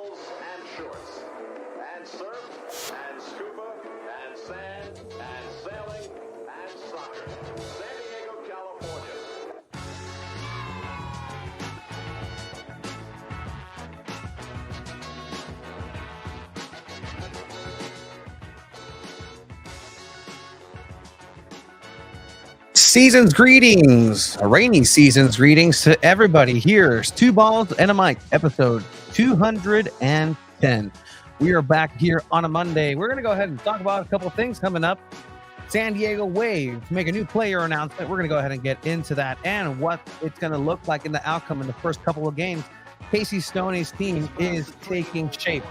and shorts, and surf, and scuba, and sand, and sailing, and soccer. San Diego, California. Season's greetings, rainy season's greetings to everybody. Here's Two Balls and a Mic, episode 210. We are back here on a Monday. We're going to go ahead and talk about a couple of things coming up. San Diego Wave to make a new player announcement. We're going to go ahead and get into that and what it's going to look like in the outcome in the first couple of games. Casey Stoney's team is taking shape.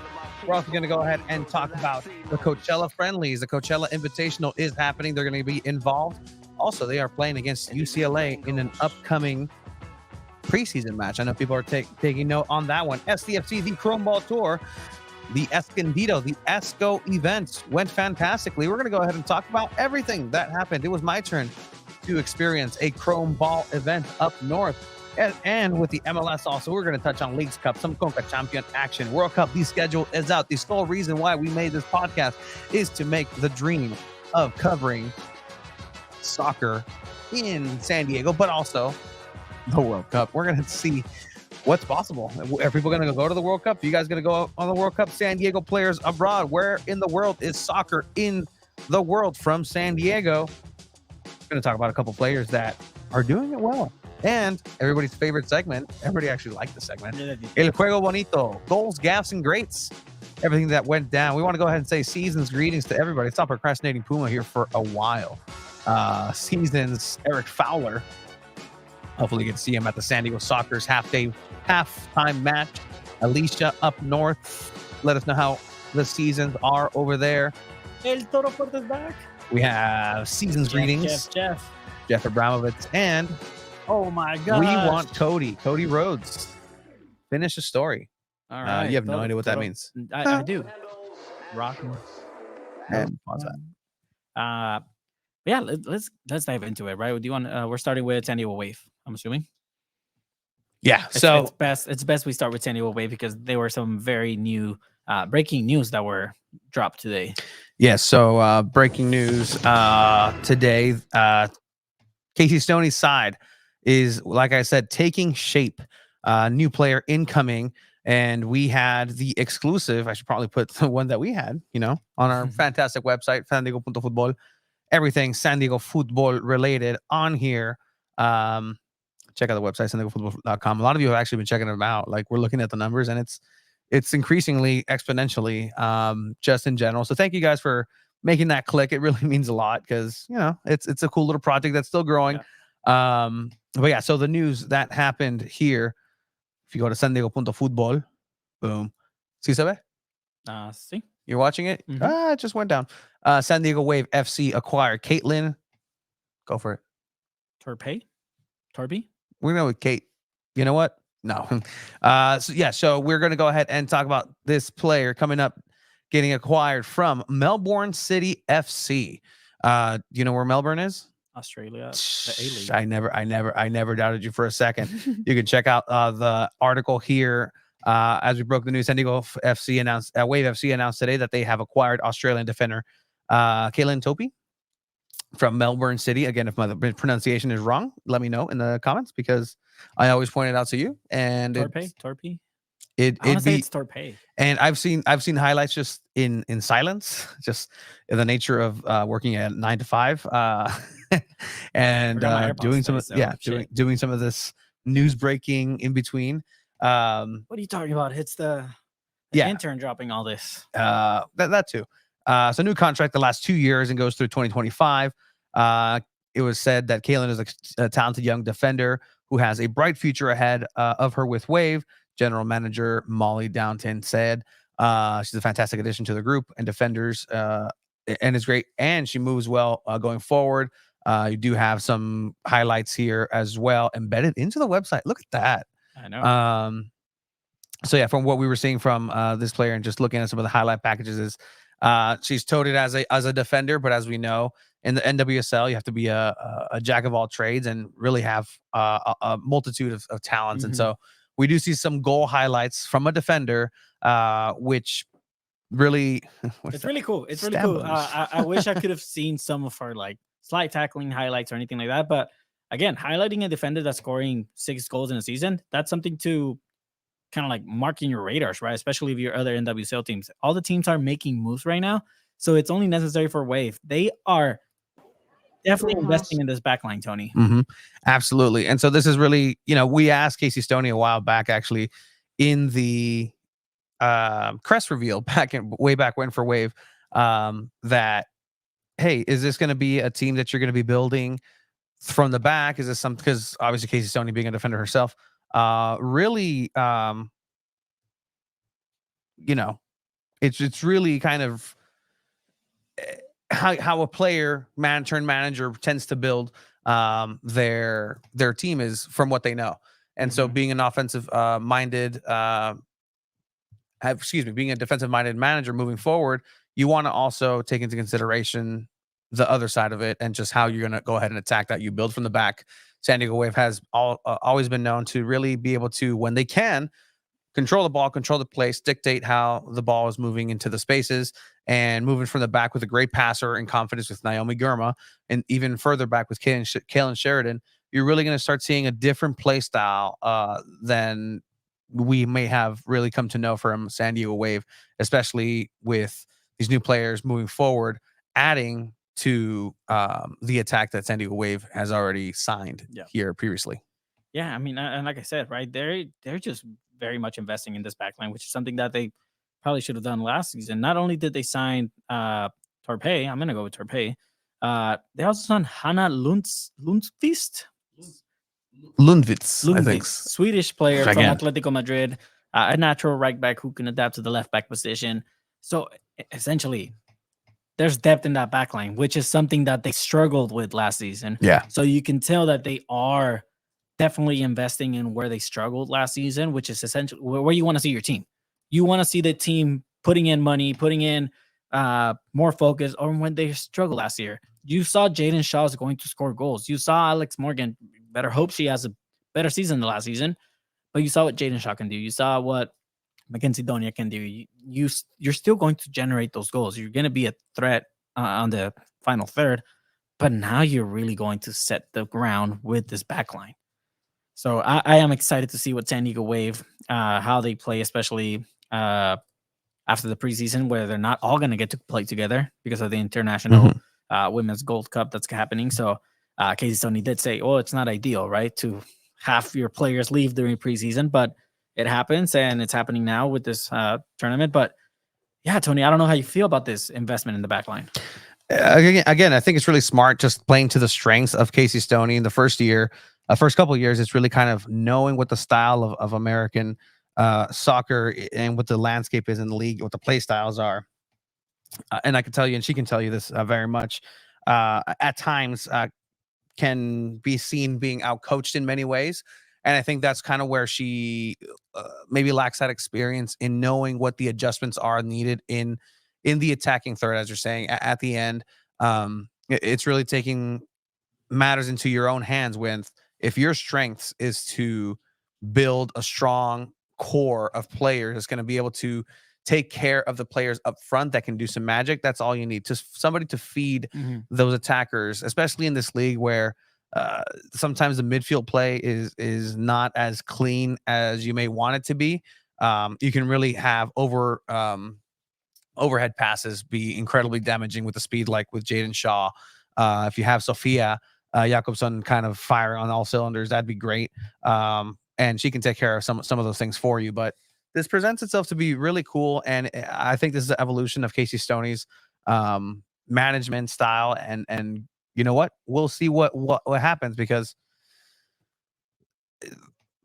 We're also going to go ahead and talk about the Coachella friendlies. The Coachella Invitational is happening. They're going to be involved. Also, they are playing against UCLA in an upcoming preseason match. I know people are taking note on that one. SDFC, the Chrome Ball Tour, the Escondido, the ESCO events went fantastically. We're going to go ahead and talk about everything that happened. It was my turn to experience a Chrome Ball event up north. And with the MLS also, we're going to touch on Leagues Cup, some Conca Champion action. World Cup, the schedule is out. The sole reason why we made this podcast is to make the dream of covering soccer in San Diego, but also the World Cup. We're going to see what's possible. Are people going to go to the World Cup? Are you guys going to go on the World Cup? San Diego players abroad. Where in the world is soccer in the world from San Diego? We're going to talk about a couple players that are doing it well. And everybody's favorite segment. Everybody actually liked the segment. El Juego Bonito. Goals, gaffes, and greats. Everything that went down. We want to go ahead and say season's greetings to everybody. Stop procrastinating Puma here for a while. Season's Eric Fowler. Hopefully you can see him at the San Diego Soccer's halftime match. Alicia up north. Let us know how the seasons are over there. El Toro Fuerte's back. We have season's greetings. Jeff Abramovitz. And oh my God. we want Cody Rhodes. Finish the story. All right. You have no idea what that means. I do. Rocking. And pause that. Yeah, let's dive into it, right? Do you want? We're starting with San Diego Wave, I'm assuming. Yeah. It's best we start with San Diego Wave because there were some very new breaking news that were dropped today. Yeah. So breaking news today. Casey Stoney's side is, like I said, taking shape. New player incoming. And we had the exclusive. I should probably put the one that we had, on our fantastic website, sandiego.futbol. Everything San Diego football related on here. Check out the website, sandiegofutbol.com. A lot of you have actually been checking them out. Like, we're looking at the numbers, and it's increasingly exponentially, just in general. So thank you guys for making that click. It really means a lot because, it's a cool little project that's still growing. Yeah. But yeah, so the news that happened here, if you go to sandiego.futbol, boom. ¿Sí se ve? See. You're watching it? Mm-hmm. It just went down. San Diego Wave FC acquired Caitlin. Go for it. Torby? We're going to go with Kate. You know what? No. So we're going to go ahead and talk about this player coming up, getting acquired from Melbourne City FC. You know where Melbourne is? Australia. The A-League. I never doubted you for a second. You can check out the article here. As we broke the news, San Diego FC announced, Wave FC announced today that they have acquired Australian defender Caitlin Topi from Melbourne City. Again, if my pronunciation is wrong, let me know in the comments because I always point it out to you. And Torpy. It's Torpy. And I've seen highlights just in silence, just in the nature of working at 9 to 5, and doing some doing some of this news breaking in between. What are you talking about? It's the intern dropping all this. That too. So new contract the last 2 years and goes through 2025. It was said that Caitlin is a talented young defender who has a bright future ahead of her with Wave. General Manager Molly Downton said she's a fantastic addition to the group and defenders, and is great. And she moves well going forward. You do have some highlights here as well embedded into the website. Look at that. I know. So yeah, from what we were seeing from this player and just looking at some of the highlight packages is she's touted as a defender, but as we know in the NWSL, you have to be a jack of all trades and really have a multitude of talents. Mm-hmm. And so we do see some goal highlights from a defender which really It's really cool. It's really cool. I wish I could have seen some of her like slide tackling highlights or anything like that. But again, highlighting a defender that's scoring 6 goals in a season, that's something to kind of like marking your radars, right? Especially if you're other NWSL teams. All the teams are making moves right now. So it's only necessary for Wave. They are definitely investing in this backline, Tony. Absolutely. And so this is really, we asked Casey Stoney a while back, actually, in the crest reveal way back when for Wave, that, hey, is this going to be a team that you're going to be building from the back? Is this something, because obviously Casey Stoney being a defender herself, really, it's really kind of how a player turned manager tends to build their team is from what they know. And so being an offensive minded being a defensive minded manager moving forward, you want to also take into consideration the other side of it and just how you're going to go ahead and attack that. You build from the back. San Diego Wave has always been known to really be able to, when they can, control the ball, control the place, dictate how the ball is moving into the spaces, and moving from the back with a great passer and confidence with Naomi Gurma, and even further back with Kaylin Sheridan. You're really going to start seeing a different play style than we may have really come to know from San Diego Wave, especially with these new players moving forward, adding to the attack that San Diego Wave has already signed here previously. Yeah, I mean, and like I said, right, they're just very much investing in this backline, which is something that they probably should have done last season. Not only did they sign Torpey, I'm going to go with Torpey, they also signed Hanna Lundqvist, I think. Swedish player from Atletico Madrid, a natural right back who can adapt to the left back position. So essentially, there's depth in that backline, which is something that they struggled with last season. Yeah. So you can tell that they are definitely investing in where they struggled last season, which is essentially where you want to see your team. You want to see the team putting in money, putting in more focus on when they struggled last year. You saw Jaden Shaw is going to score goals. You saw Alex Morgan. Better hope she has a better season than last season. But you saw what Jaden Shaw can do. You saw what Mackenzie Donia can do. You're still going to generate those goals. You're going to be a threat on the final third. But now you're really going to set the ground with this backline. So I am excited to see what San Diego Wave, how they play, especially after the preseason, where they're not all going to get to play together because of the International Women's Gold Cup that's happening. So Casey Stoney did say, oh, it's not ideal, right, to have your players leave during preseason, but it happens, and it's happening now with this tournament. But yeah, Tony, I don't know how you feel about this investment in the backline. Again, I think it's really smart, just playing to the strengths of Casey Stoney in the first couple of years. It's really kind of knowing what the style of American soccer and what the landscape is in the league, what the play styles are. And I can tell you, and she can tell you this very much, at times can be seen being outcoached in many ways. And I think that's kind of where she maybe lacks that experience in knowing what the adjustments are needed in the attacking third, as you're saying, at the end. It's really taking matters into your own hands if your strengths is to build a strong core of players that's going to be able to take care of the players up front that can do some magic. That's all you need. Just somebody to feed those attackers, especially in this league where sometimes the midfield play is not as clean as you may want it to be. You can really have overhead passes be incredibly damaging with the speed, like with Jaden Shaw. If you have Sophia Jakobsson kind of firing on all cylinders, that'd be great. And she can take care of some of those things for you. But this presents itself to be really cool, and I think this is the evolution of Casey Stoney's management style. And you know what? We'll see what happens, because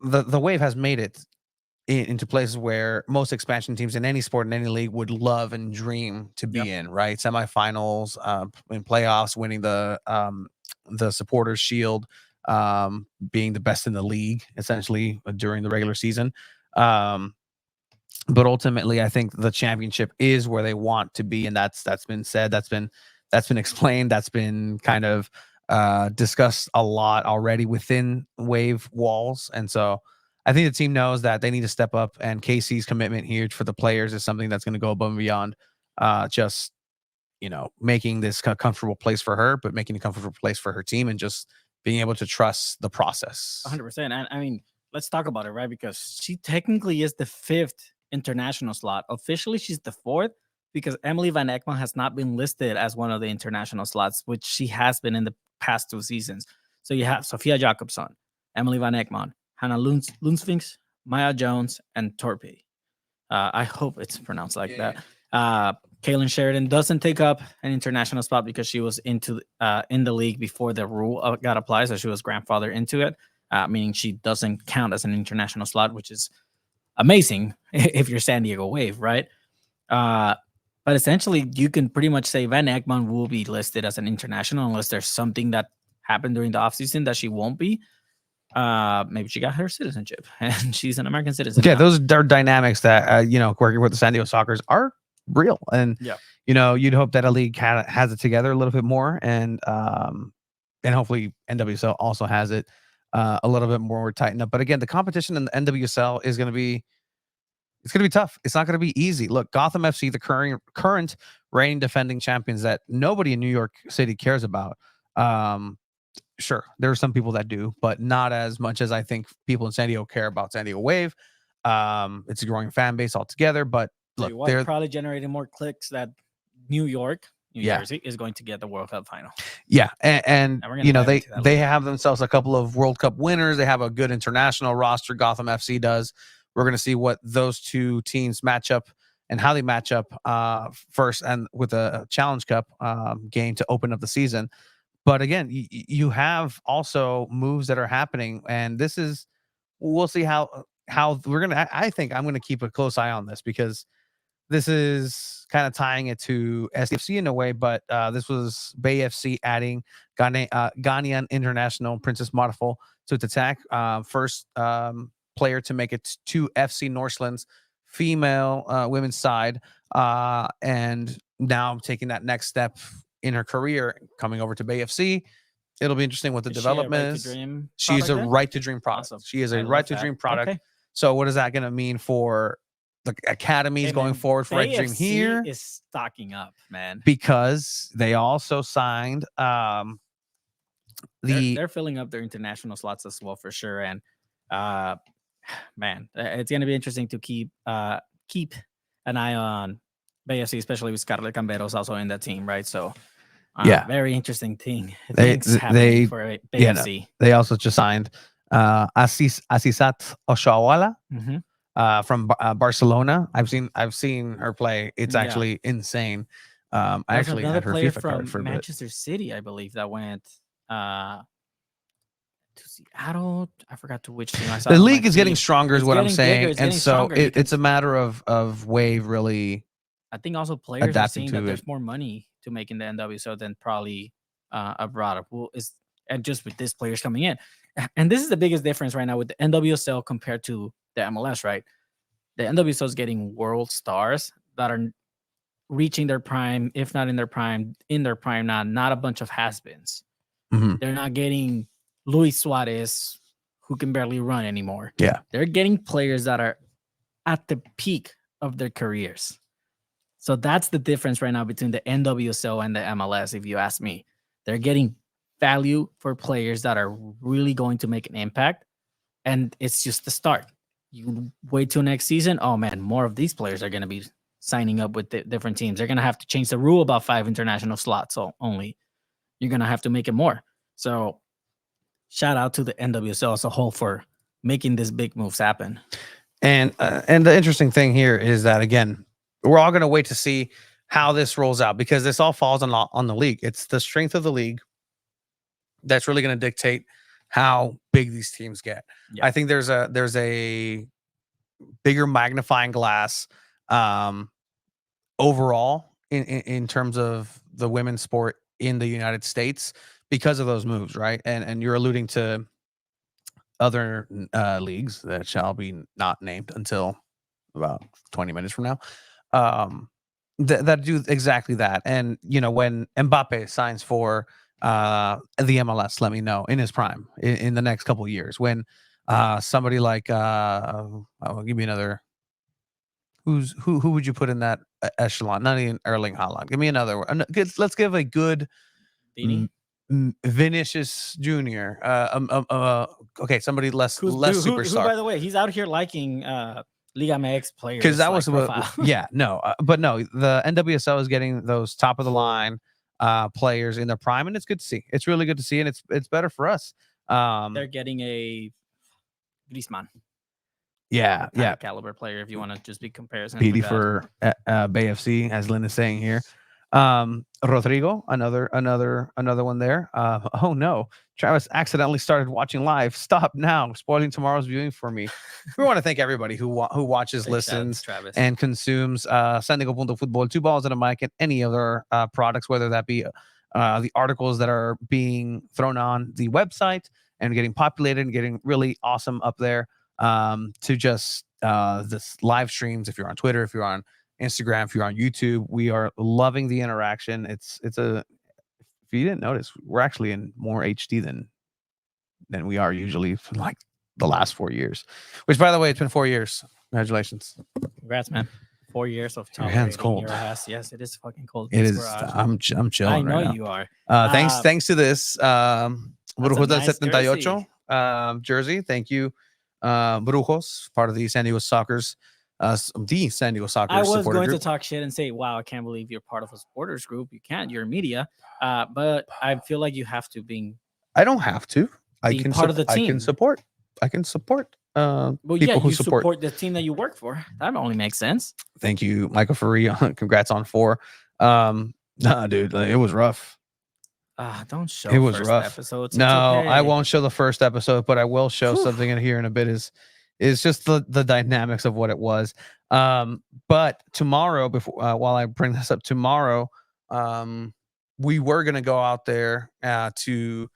the Wave has made it into places where most expansion teams in any sport, in any league, would love and dream to be in, right? Semifinals, in playoffs, winning the Supporters Shield, being the best in the league, essentially, during the regular season. But ultimately, I think the championship is where they want to be, and that's been said, that's been explained, that's been kind of discussed a lot already within Wave walls. And so I think the team knows that they need to step up, and Casey's commitment here for the players is something that's going to go above and beyond just making this comfortable place for her, but making a comfortable place for her team, and just being able to trust the process. 100%. And I mean, let's talk about it, right? Because she technically is the 5th international slot. Officially, she's the 4th because Emily Van Ekman has not been listed as one of the international slots, which she has been in the past 2 seasons. So you have Sofia Jakobsson, Emily Van Ekman, Hannah Lundsphinx, Maya Jones, and Torpe. I hope it's pronounced like that. Kaylin Sheridan doesn't take up an international spot because she was in the league before the rule got applied, so she was grandfathered into it, meaning she doesn't count as an international slot, which is amazing if you're San Diego Wave, right? But essentially, you can pretty much say Van Ekman will be listed as an international unless there's something that happened during the offseason that she won't be. Maybe she got her citizenship and she's an American citizen. Yeah, now. those are dynamics that working with the San Diego Sockers are real, and you'd hope that a league has it together a little bit more, and hopefully NWSL also has it a little bit more tightened up. But again, the competition in the NWSL is going to be tough. It's not going to be easy. Look, Gotham FC, the current reigning defending champions that nobody in New York City cares about. Sure, there are some people that do, but not as much as I think people in San Diego care about San Diego Wave. It's a growing fan base altogether, but look, they're probably generating more clicks that New Jersey is going to get the World Cup final. Yeah, and they have themselves a couple of World Cup winners. They have a good international roster. Gotham FC does. We're going to see what those two teams match up and how they match up first, and with a Challenge Cup game to open up the season. But again, you have also moves that are happening, and we'll see how we're gonna. I think I'm gonna keep a close eye on this, because this is kind of tying it to SFC in a way. But this was Bay FC adding Ghanaian international Princess Marfo to its attack. First player to make it to FC Northland's female women's side, and now taking that next step in her career, coming over to Bay FC. It'll be interesting what the development is. She's a right to dream product. Awesome. She is a right to dream product. Okay. So what is that going to mean for the academies going forward for Right to Dream here? Is stocking up, man, because they also signed they're filling up their international slots as well, for sure. And man, it's going to be interesting to keep an eye on Bay FC, especially with Scarlett Camberos also in that team, right? So very interesting thing. They for Bay FC. They also just signed Asisat Oshawala from Barcelona. I've seen her play. It's actually insane. I actually had her FIFA card for Manchester City, I believe, that went to Seattle. I forgot to which team. I saw the league is getting stronger, is what I'm saying, and so it's a matter of Wave really. I think also players are seeing that there's more money to make in the NWSL than probably abroad. And just with these players coming in, and this is the biggest difference right now with the NWSL compared to the MLS, right? The NWSL is getting world stars that are reaching their prime, if not in their prime now, not a bunch of has-beens. Mm-hmm. They're not getting Luis Suarez, who can barely run anymore. Yeah. They're getting players that are at the peak of their careers. So that's the difference right now between the NWSL and the MLS, if you ask me. They're getting value for players that are really going to make an impact, and it's just the start. You wait till next season, oh man, more of these players are going to be signing up with different teams. They're going to have to change the rule about 5 international slots only. You're going to have to make it more. So shout out to the NWSL as a whole for making these big moves happen. And the interesting thing here is that, again, we're all going to wait to see how this rolls out, because this all falls on the league. It's the strength of the league that's really going to dictate how big these teams get. Yeah. I think there's a bigger magnifying glass overall in terms of the women's sport in the United States because of those moves, right? And you're alluding to other leagues that shall be not named until about 20 minutes from now. That do exactly that. And when Mbappe signs for the MLS, let me know, in his prime in the next couple of years, when Somebody like give me another. Who would you put in that echelon? Not even Erling Haaland. Give me another one. Let's give a good Beanie? Vinicius Junior. Okay, somebody less Who, superstar. by the way, he's out here liking Liga MX players. Because that was profile. but no, the NWSL is getting those top of the line players in their prime, and it's good to see. It's really good to see, and it's better for us. They're getting a Griezmann. Yeah, Caliber player. If you want to just be comparison. PD for Bay FC, as Lynn is saying here. Rodrigo, another one there. Oh no, Travis accidentally started watching live. Stop now, spoiling tomorrow's viewing for me. We want to thank everybody who watches, listens, and consumes San Diego Punto Football, 2 balls and a mic, and any other products, whether that be the articles that are being thrown on the website and getting populated and getting really awesome up there, to just this live streams. If you're on Twitter, if you're on Instagram, if you're on YouTube, we are loving the interaction. It's if you didn't notice, we're actually in more HD than we are usually for like the last 4 years. Which, by the way, it's been 4 years. Congratulations. Congrats, man. 4 years of your hand's cold. Yes, it is fucking cold. It is. I'm chilling. I know right now. you are. Thanks to this Brujos del nice 78 jersey. Thank you, Brujos, part of the San Diego Soccer's. The San Diego Soccer. I was going to talk shit and say, "Wow, I can't believe you're part of a supporters group." You can't. You're media, but I feel like you have to be. I don't have to. I can part of the team. I can support. Well, people who support the team that you work for. That only makes sense. Thank you, Michael Faria. Congrats on 4. Nah, dude, it was rough. Don't show. It was rough. Episodes. No, okay. I won't show the first episode, but I will show something in here in a bit. Is just the dynamics of what it was. But tomorrow, before while I bring this up, tomorrow, we were gonna go out there to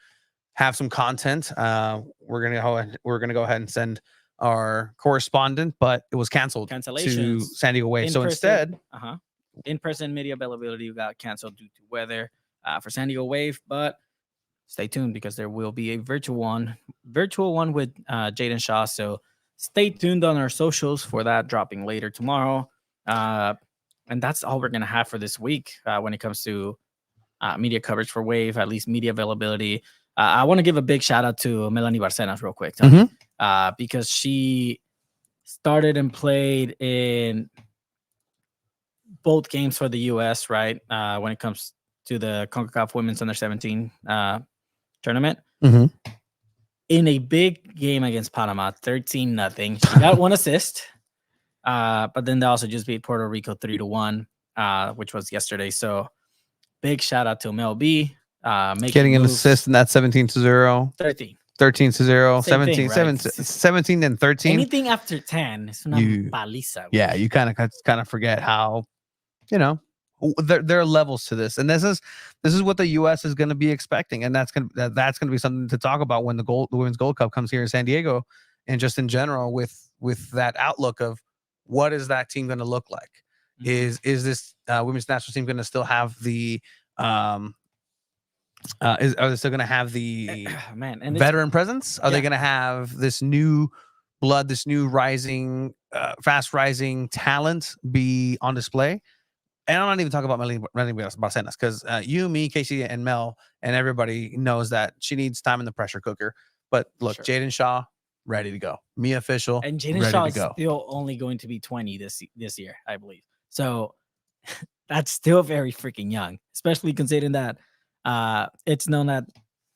have some content. We're gonna go ahead and send our correspondent, but it was canceled to San Diego Wave. So instead, in-person media availability got canceled due to weather for San Diego Wave. But stay tuned because there will be a virtual one with Jaden Shaw. So stay tuned on our socials for that, dropping later tomorrow. And that's all we're going to have for this week when it comes to media coverage for Wave, at least media availability. I want to give a big shout out to Melanie Barcenas real quick, because she started and played in both games for the U.S., right, when it comes to the CONCACAF Women's Under-17 tournament. In a big game against Panama, 13-0. She got 1 assist, but then they also just beat Puerto Rico 3-1, which was yesterday. So big shout out to Mel B. Getting an assist in that 17-0. 13-0, 17, right? 17 and 13. Anything after 10 is una paliza. Yeah, you kind of forget how, there are levels to this, and this is what the U.S. is going to be expecting, and that's going to be something to talk about when the Women's Gold Cup comes here in San Diego, and just in general with that outlook of what is that team going to look like? Is this women's national team going to still have the are they still going to have the veteran presence? Are they going to have this new blood, this new fast rising talent be on display? And I'm not even talking about Melanie Barcenas, because you, me, Casey, and Mel, and everybody knows that she needs time in the pressure cooker. But look, Jaden Shaw, ready to go. Mia Official, and Jaden Shaw is still only going to be 20 this year, I believe. So that's still very freaking young, especially considering that it's known that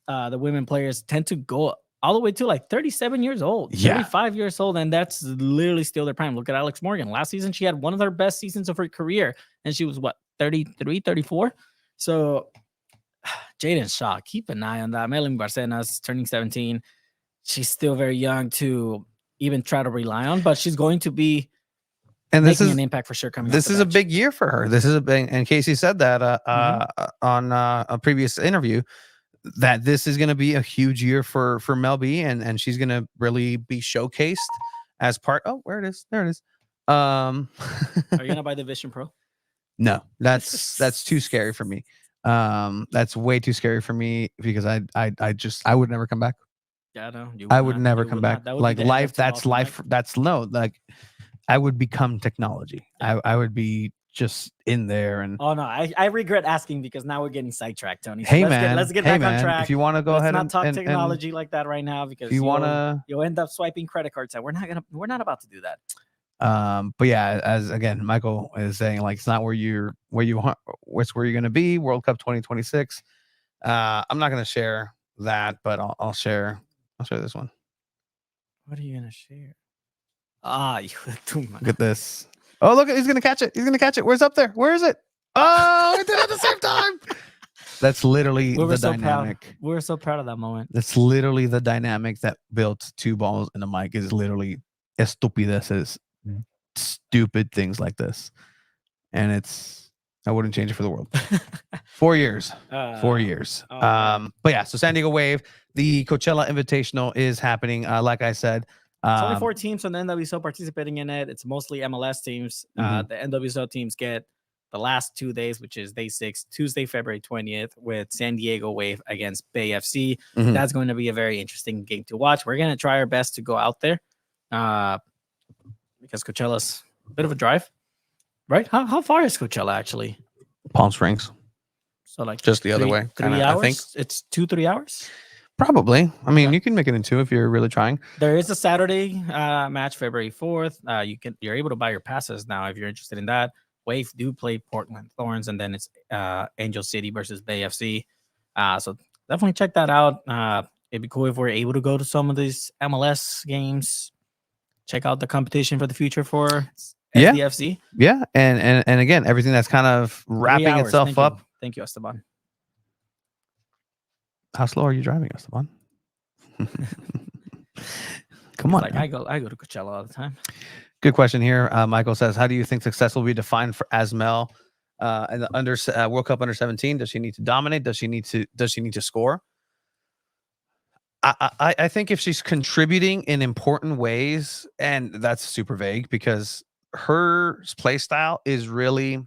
the women players tend to go all the way to like 37 years old, 35 years old, and that's literally still their prime. Look at Alex Morgan. Last season, she had one of her best seasons of her career, and she was, 33, 34? So Jaden Shaw, keep an eye on that. Melanie Barcenas, turning 17. She's still very young to even try to rely on, but she's going to be making an impact for sure coming. This is a big year for her. This is a big, and Casey said that on a previous interview, that this is going to be a huge year for Mel B, and she's going to really be showcased as part. Oh, where it is? There it is. Are you going to buy the Vision Pro? No, that's too scary for me. That's way too scary for me, because I would never come back. Yeah, no, you I would would not. never You come would back. not. That would be Like the end life, of that's 2000, right? life. That's no, like I would become technology. Yeah. I would be just in there and Oh no, I regret asking because now we're getting sidetracked, Tony. So hey let's get hey back on man, if track. you want to go Let's ahead not talk and technology like that right now if because you want to you'll end up swiping credit cards and we're not about to do that. but yeah, as again Michael is saying, like it's not where you want, it's where you're going to be. World Cup 2026. I'm not going to share that, but I'll share this one. What are you gonna share? Ah, you too much. Look at this. Oh, look, he's going to catch it. He's going to catch it. Where's up there? Where is it? Oh, it did it at the same time. That's literally We were the so dynamic. proud. We were so proud of that moment. That's literally the dynamic that built two balls in a mic is literally estupideces, stupid things like this. And I wouldn't change it for the world. 4 years. 4 years. Oh, man. But yeah, so San Diego Wave, the Coachella Invitational is happening. Like I said, it's only 4 teams from the NWSL participating in it. It's mostly MLS teams. Mhm. The NWSL teams get the last 2 days, which is day 6, Tuesday, February 20th, with San Diego Wave against Bay FC. Mhm. That's going to be a very interesting game to watch. We're going to try our best to go out there because Coachella's a bit of a drive, right? How far is Coachella actually? Palm Springs. So like Just the other way, 3 kinda, hours. I think. It's 3 hours. Probably. I mean, Okay. you can make it in 2 if you're really trying. There is a Saturday match, February 4th. You're able to buy your passes now if you're interested in that. Wave do play Portland Thorns, and then it's Angel City versus Bay FC. So definitely check that out. It'd be cool if we're able to go to some of these MLS games. Check out the competition for the future for Yeah. SDFC. Yeah. And again, everything that's kind of wrapping itself up. Thank you, Esteban. How slow are you driving, Esteban? Come on. Like I go to Coachella all the time. Good question here. Michael says, how do you think success will be defined for Asmel in the World Cup under 17? Does she need to dominate? Does she need to score? I think if she's contributing in important ways, and that's super vague because her play style is really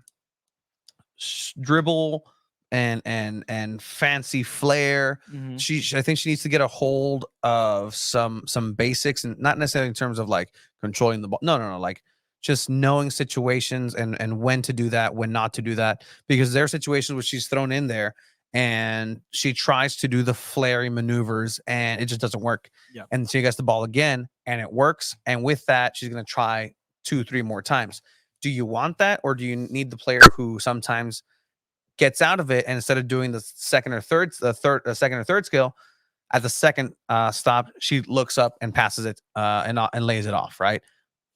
dribble and fancy flair. Mhm. I think she needs to get a hold of some basics, and not necessarily in terms of like controlling the ball. No, like just knowing situations and when to do that, when not to do that, because there are situations where she's thrown in there and she tries to do the flary maneuvers and it just doesn't work. Yep. And she gets the ball again and it works. And with that, she's going to try 2-3 more times. Do you want that, or do you need the player who sometimes gets out of it and instead of doing the second or third skill at the second stop, she looks up and passes it and lays it off, right?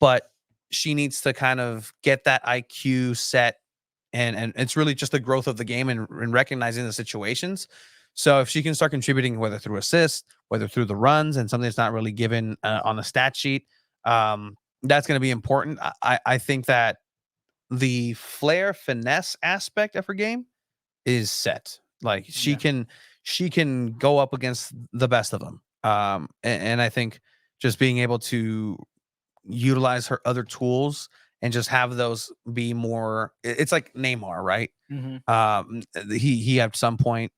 But she needs to kind of get that IQ set, and it's really just the growth of the game and recognizing the situations. So if she can start contributing, whether through assists, whether through the runs, and something that's not really given on the stat sheet, that's going to be important. I think that the flair finesse aspect of her game is set. Like she can go up against the best of them. And I think just being able to utilize her other tools and just have those be more, it's like Neymar, right? Mm-hmm. He at some point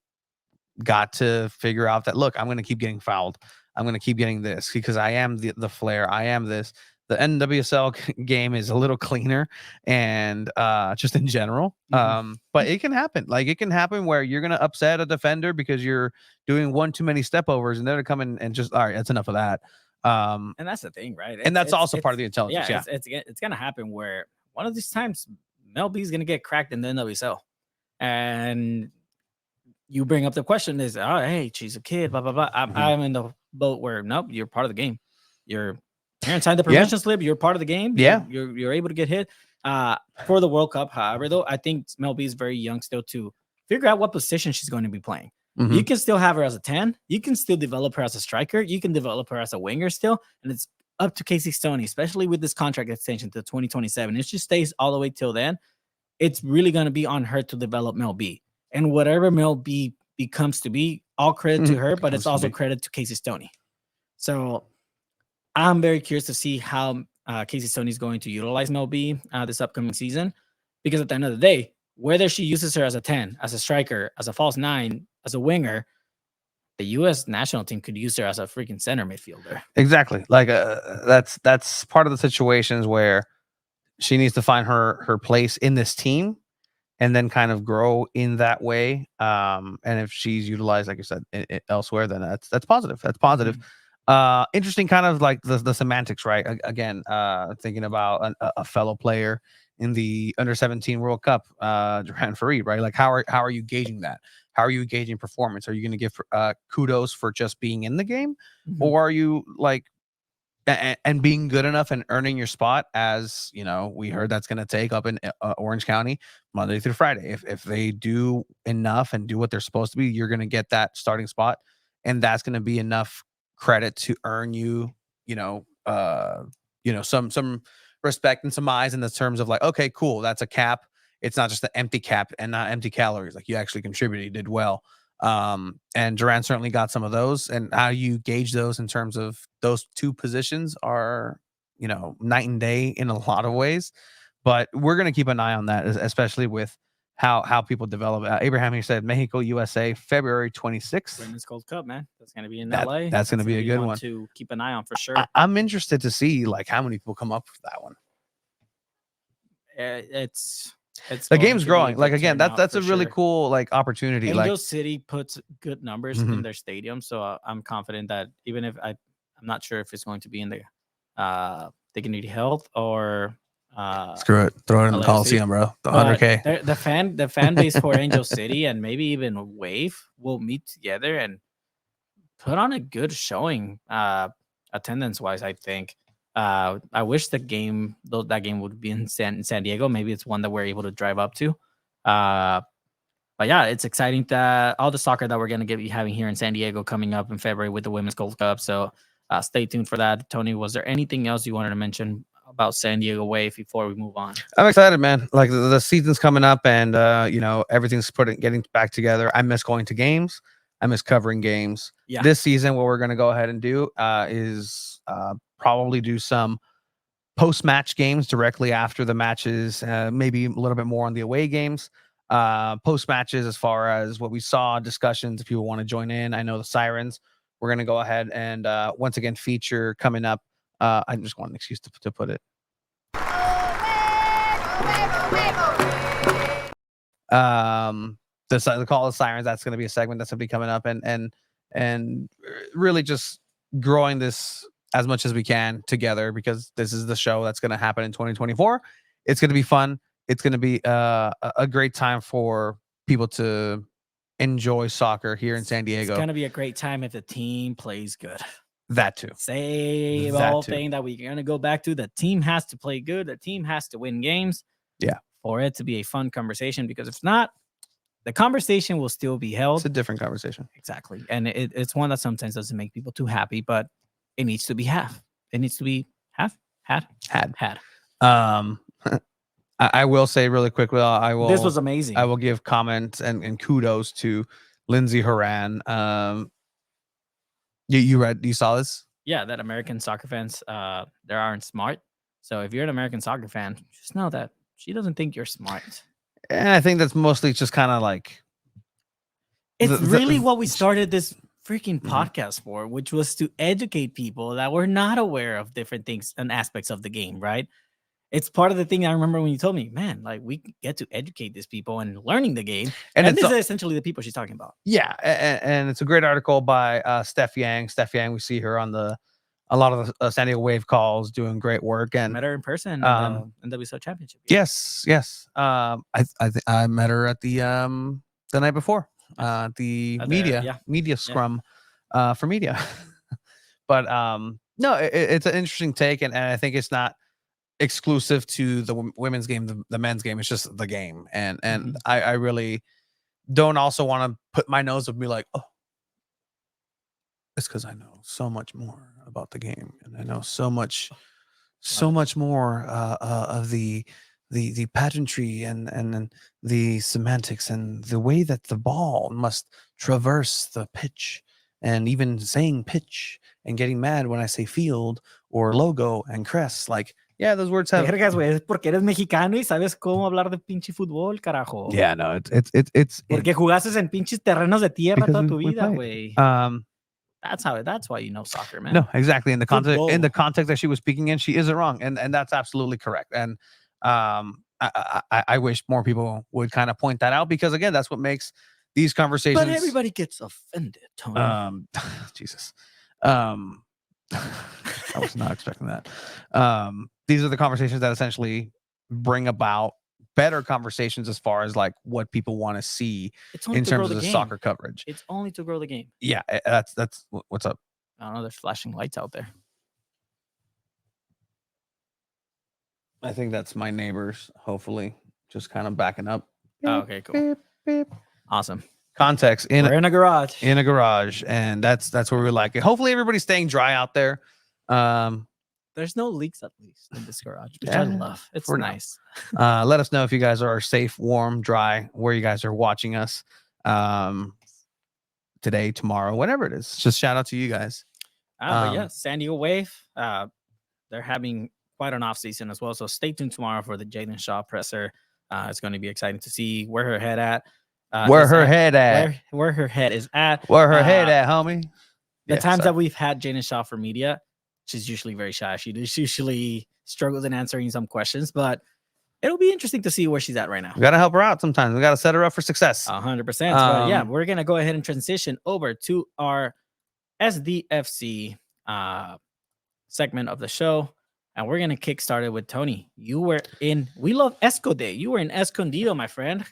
got to figure out that, look, I'm going to keep getting fouled. I'm going to keep getting this because I am the flair. I am this. The NWSL game is a little cleaner and just in general. But it can happen. Like it can happen where you're going to upset a defender because you're doing one too many step overs and they're going to come in and just, all right, that's enough of that. And that's the thing, right? And that's also part of the intelligence. Yeah. It's going to happen where one of these times Mel B is going to get cracked in the NWSL. And you bring up the question is, oh, hey, she's a kid, blah, blah, blah. I'm in the boat where, nope, you're part of the game. You're inside the permission slip. You're part of the game. You're able to get hit for the World Cup. However, though, I think Mel B is very young still to figure out what position she's going to be playing. You can still have her as a 10. You can still develop her as a striker. You can develop her as a winger still. And it's up to Casey Stoney, especially with this contract extension to 2027. If she stays all the way till then, it's really going to be on her to develop Mel B. And whatever Mel B becomes to be, all credit to her, but it's also credit to Casey Stoney. So I'm very curious to see how Casey Stoney is going to utilize Mel B this upcoming season, because at the end of the day, whether she uses her as a 10, as a striker, as a false 9, as a winger, the U.S. national team could use her as a freaking center midfielder. Exactly. Like that's part of the situations where she needs to find her place in this team and then kind of grow in that way. And if she's utilized, like I said, elsewhere, then that's positive. That's positive. Interesting, kind of like the semantics, right? Again, thinking about a fellow player in the under-17 World Cup, Johan Farid, right? Like how are you gauging that? How are you gauging performance? Are you going to give kudos for just being in the game, or are you like and being good enough and earning your spot? As you know, we heard that's going to take up in Orange County Monday through Friday. If they do enough and do what they're supposed to be, you're going to get that starting spot, and that's going to be enough credit to earn you, some respect and some eyes in the terms of like, okay, cool, that's a cap. It's not just an empty cap and not empty calories. Like you actually contributed, you did well. And Duran certainly got some of those. And how you gauge those in terms of those two positions are, night and day in a lot of ways. But we're going to keep an eye on that, especially with how people develop. Abraham here said Mexico, USA, February 26th. Women's Gold Cup, man. That's going to be in LA. That's going to be a good one to keep an eye on for sure. I'm interested to see like how many people come up with that one. It's the game's growing. Like again, that's a really cool like opportunity. Angel City puts good numbers in their stadium, so I'm confident that even if I'm not sure if it's going to be in the Dignity Health or screw it, throw it in the Coliseum, bro. The 100K. The fan base for Angel City and maybe even Wave will meet together and put on a good showing, attendance wise. I think. I wish that game would be in San Diego. Maybe it's one that we're able to drive up to. But yeah, it's exciting that all the soccer that we're going to be having here in San Diego coming up in February with the Women's Gold Cup. So stay tuned for that. Tony, was there anything else you wanted to mention about San Diego Wave before we move on? I'm excited, man. Like the season's coming up and, everything's getting back together. I miss going to games. I miss covering games. Yeah. This season, what we're going to go ahead and do is probably do some post-match games directly after the matches, maybe a little bit more on the away games. Post-matches as far as what we saw, discussions, if people want to join in. I know the Sirens. We're going to go ahead and once again feature coming up. I just want an excuse to put it. The Call of the Sirens, that's going to be a segment that's going to be coming up and really just growing this as much as we can together, because this is the show that's going to happen in 2024. It's going to be fun. It's going to be a great time for people to enjoy soccer here in San Diego. It's going to be a great time if the team plays good. That too. Same old thing that we're going to go back to. The team has to play good. The team has to win games. Yeah. For it to be a fun conversation, because if not, the conversation will still be held. It's a different conversation. Exactly. And it's one that sometimes doesn't make people too happy, but it needs to be half. It needs to be had. I will say really quickly, this was amazing. I will give comments and kudos to Lindsay Horan. You saw this? Yeah, that American soccer fans, they aren't smart. So if you're an American soccer fan, just know that she doesn't think you're smart. And I think that's mostly just kind of like, it's really what we started this freaking podcast for, which was to educate people that were not aware of different things and aspects of the game, right? It's part of the thing I remember when you told me, man, like we get to educate these people and learning the game. And this is essentially the people she's talking about. Yeah. And it's a great article by Steph Yang. Steph Yang, we see her on a lot of the San Diego Wave calls, doing great work. And met her in person in the WSL Championship. Yes. I met her at the night before, the media scrum for media. But no, it's an interesting take, and I think it's not exclusive to the women's game, the men's game. It's just the game, and I really don't also want to put my nose and be like, oh, it's because I know so much more about the game, and I know so much more of the pageantry and the semantics and the way that the ball must traverse the pitch, and even saying pitch and getting mad when I say field or logo and crest. Like, Yeah, those words have. Vergas, güey, es porque eres mexicano y sabes cómo hablar de pinche fútbol, carajo. Yeah, no, it's Porque jugaste en pinches terrenos de tierra because toda tu we vida, played. güey. That's why you know soccer, man. No, exactly. In the Football. context that she was speaking in, she isn't wrong, and that's absolutely correct. And I wish more people would kind of point that out because again, that's what makes these conversations. But everybody gets offended, Tony. Jesus. I was not expecting that. These are the conversations that essentially bring about better conversations as far as like what people want to see It's only in to grow terms the of the game. soccer coverage. It's only to grow the game. Yeah, that's what's up. I don't know. There's flashing lights out there. I think that's my neighbors, hopefully, just kind of backing up. Oh, okay, cool. Beep, beep. Awesome. Context We're in a garage. in a garage, and that's where we like it. Hopefully, everybody's staying dry out there. There's no leaks at least in this garage, which Yeah, I love. It's for now. nice. Let us know if you guys are safe, warm, dry, where you guys are watching us today, tomorrow, whatever it is. Just shout out to you guys. But yeah, San Diego Wave, they're having quite an off season as well. So stay tuned tomorrow for the Jaden Shaw presser. It's going to be exciting to see where her head at. Where her head at? Where her head is at. Where her head at, homie? The times that we've had Jaden Shaw for media, she's usually very shy. She usually struggles in answering some questions, but it'll be interesting to see where she's at right now. We got to help her out sometimes. We got to set her up for success. 100%. But yeah, we're going to go ahead and transition over to our SDFC segment of the show. And we're going to kickstart it with Tony. We love Esco Day. You were in Escondido, my friend,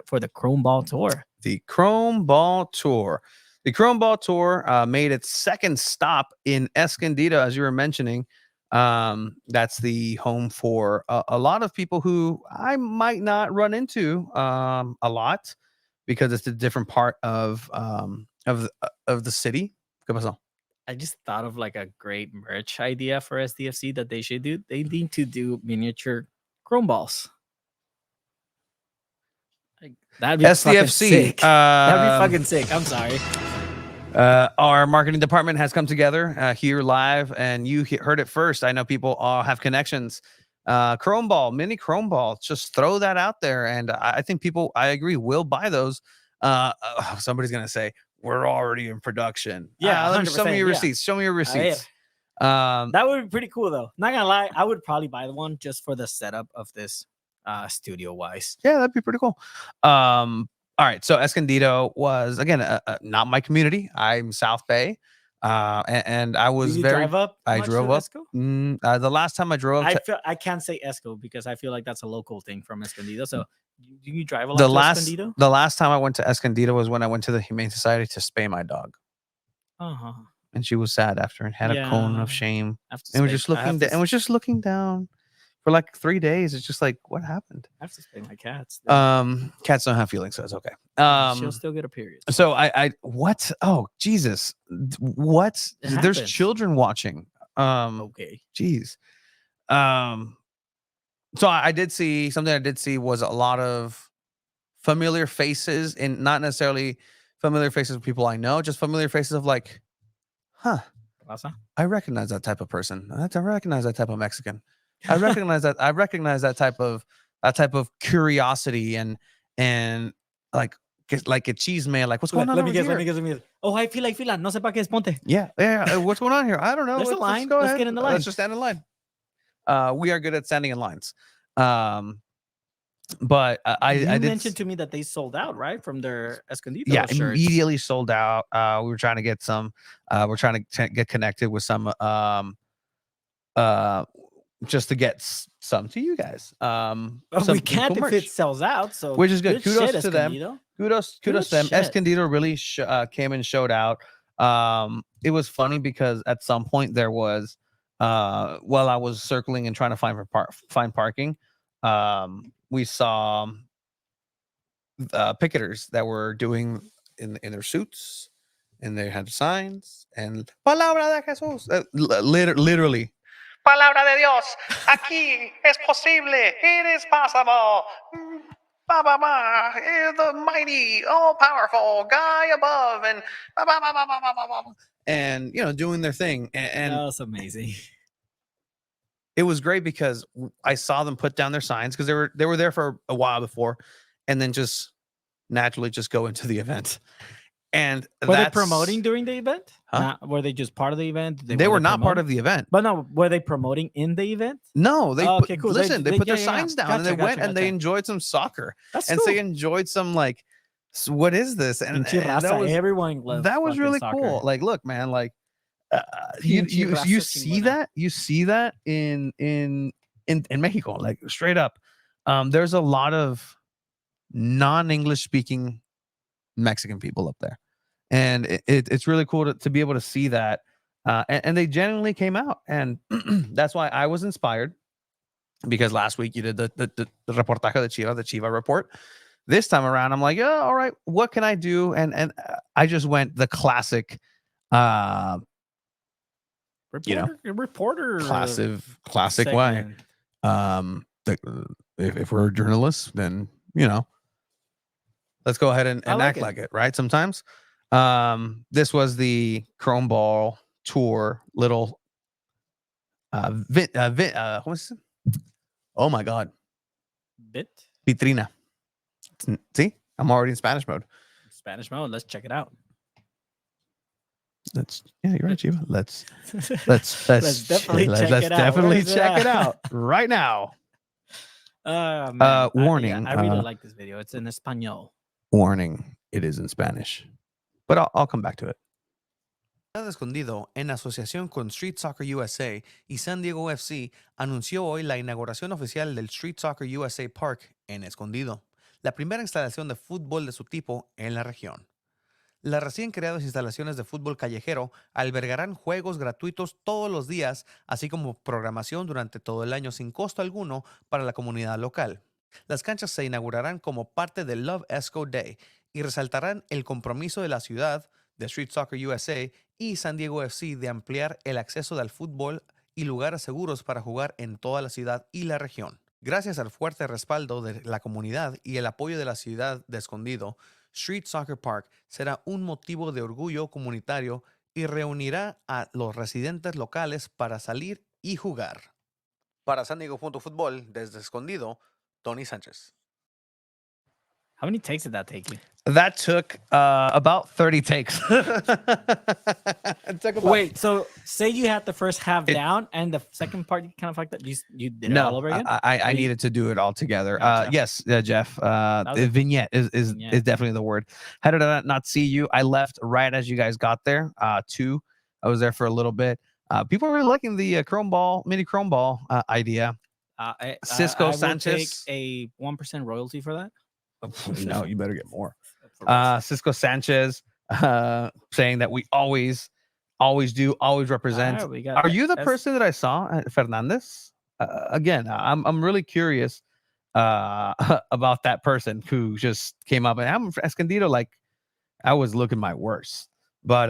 for the Chrome Ball Tour. The Chrome Ball Tour. The Chrome Ball Tour made its second stop in Escondido, as you were mentioning. That's the home for a lot of people who I might not run into a lot because it's a different part of the city. ¿Qué pasó? I just thought of like a great merch idea for SDFC that they should do. They need to do miniature Chrome balls. That'd be fucking sick. That'd be fucking sick. I'm sorry. Our marketing department has come together here live, and you heard it first. I know people all have connections. Chrome ball, mini Chrome ball. Just throw that out there, and I think people, I agree, will buy those. Somebody's gonna say we're already in production. Yeah, show me your receipts. Show me your receipts. That would be pretty cool, though. Not gonna lie, I would probably buy the one just for the setup of this studio wise. Yeah, that'd be pretty cool. All right, so Escondido was again not my community. I'm South Bay, and I was drive up. I drove up. The last time I drove, I can't say Esco because I feel like that's a local thing from Escondido. So, do you drive a lot to Escondido? The last time I went to Escondido was when I went to the Humane Society to spay my dog. And she was sad after and had a cone of shame. And was just looking down. For like 3 days, it's just like, what happened? I have to spay my cats. Cats don't have feelings, so it's okay. She'll still get a period. So what? Oh, Jesus. What? There's children watching. Okay. Geez. So I did see something I did see was a lot of familiar faces, and not necessarily familiar faces of people I know, just familiar faces of like, huh. I recognize that type of person. I recognize that type of Mexican. I recognize that. I recognize that type of curiosity and like a cheese man. Like, what's going on? Let me guess. Oh, I feel like fila. No sepa qué es ponte. Yeah. What's going on here? I don't know. There's a line. Let's get in the line. Let's just stand in line. We are good at standing in lines. But I did mentioned to me that they sold out, right, from their Escondido shirts. Immediately sold out. We were trying to get some. We're trying to get connected with some. Just to get some to you guys. We can't if it sells out. So which is good. Kudos shit, to them. Kudos to them. Escondido really came and showed out. It was funny because at some point there was while I was circling and trying to find parking, we saw picketers that were doing in their suits, and they had signs and palabra de Jesús, literally. Palabra de Dios, aquí es posible, it is possible. The mighty, all-powerful guy above, and doing their thing. And that was amazing. it was great because I saw them put down their signs because they were there for a while before, and then just naturally just go into the event. And Were they promoting during the event? Huh? Not, were they just part of the event? They were not part of the event. But no, were they promoting in the event? No, they Oh, okay, cool. Listen. They put their yeah, signs down and Gotcha, they went and they gotcha. enjoyed some soccer. That's and cool. so they enjoyed some like, what is this? And that was everyone loved that was really soccer. cool. Like, look, man, like you see that in Mexico, like straight up. There's a lot of non-English speaking Mexican people up there, and it's really cool to be able to see that. And they genuinely came out, and that's why I was inspired, because last week you did the reportaje de Chiva, the Chiva report. This time around, I'm like, oh, all right, what can I do? And I just went the classic, reporter classic way. If we're journalists, then let's go ahead and act like it, right? Sometimes. This was the Chrome Ball Tour little what's it? Oh my god. Vitrina. See? I'm already in Spanish mode. Let's check it out. You're right, Chiva. Let's definitely check it out right now. Warning. I really like this video. It's in Espanol. Warning, it is in Spanish. But I'll come back to it. De Escondido, en asociación con Street Soccer USA y San Diego FC, anunció hoy la inauguración oficial del Street Soccer USA Park en Escondido, la primera instalación de fútbol de su tipo en la región. Las recién creadas instalaciones de fútbol callejero albergarán juegos gratuitos todos los días, así como programación durante todo el año sin costo alguno para la comunidad local. Las canchas se inaugurarán como parte del Love Esco Day y resaltarán el compromiso de la ciudad, de Street Soccer USA y San Diego FC de ampliar el acceso al fútbol y lugares seguros para jugar en toda la ciudad y la región. Gracias al fuerte respaldo de la comunidad y el apoyo de la ciudad de Escondido, Street Soccer Park será un motivo de orgullo comunitario y reunirá a los residentes locales para salir y jugar. Para San Diego Fútbol, desde Escondido, Tony Sánchez. How many takes did that take you? That took about 30 takes. Wait, so say you had the first half down and the second part you kind of like that. You did it all over again? I needed to do it all together. Gotcha. Yes, Jeff. The vignette is definitely the word. How did I not see you? I left right as you guys got there. I was there for a little bit. People are really liking the mini Chrome Ball idea. Cisco Sanchez. Will take a 1% royalty for that. No, you better get more. Cisco Sanchez saying that we always represent. Are you the person that I saw at Fernandez? Again, I'm really curious about that person who just came up, and I'm Escondido, like I was looking my worst. But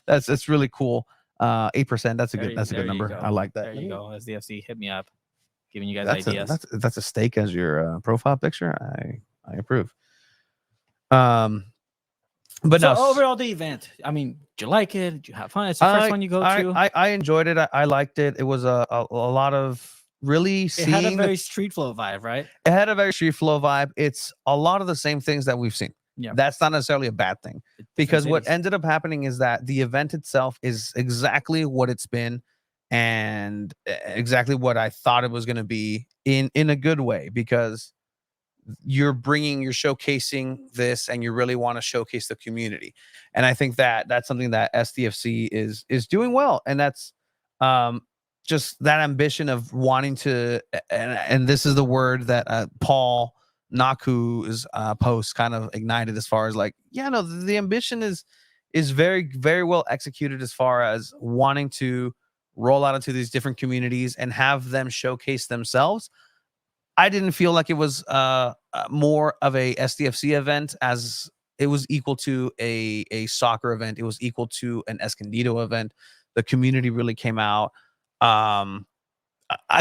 that's really cool. 8%. That's a good number. I like that. There you go. SDFC, hit me up. Giving you guys ideas. That's a steak as your profile picture. I approve. But so no. Overall, the event. I mean, did you like it? Did you have fun? It's the first one you go to. I enjoyed it. I liked it. It was a lot of really seeing. It had a very street flow vibe, right? It had a very street flow vibe. It's a lot of the same things that we've seen. Yeah, that's not necessarily a bad thing, because what ended up happening is that the event itself is exactly what it's been. And exactly what I thought it was going to be in a good way, because you're showcasing this and you really want to showcase the community. And I think that that's something that SDFC is doing well. And that's just that ambition of wanting to, and this is the word that Paul Naku's post kind of ignited, as far as like, the ambition is very, very well executed, as far as wanting to roll out into these different communities and have them showcase themselves. I didn't feel like it was more of a SDFC event, as it was equal to a soccer event. It was equal to an Escondido event. The community really came out. I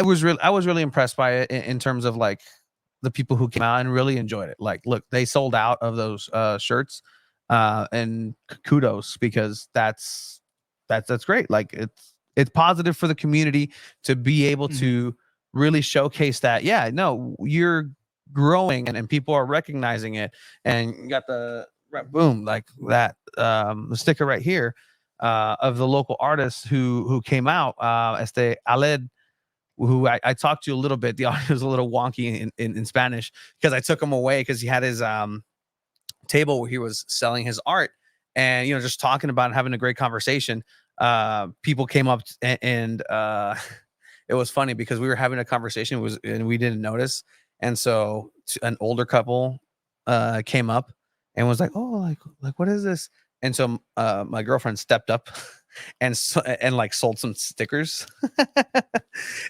was really impressed by it in terms of like the people who came out and really enjoyed it. Like, look, they sold out of those shirts, and kudos, because that's great. Like, it's positive for the community to be able to really showcase that. Yeah, no, you're growing and people are recognizing it, and you got the boom like that the sticker right here of the local artist who came out, Aled, who I talked to a little bit. The audio was a little wonky in Spanish because I took him away because he had his table where he was selling his art, and just talking about and having a great conversation. People came up and it was funny because we were having a conversation and we didn't notice, and so an older couple came up and was like, oh, like what is this? And so my girlfriend stepped up and like sold some stickers.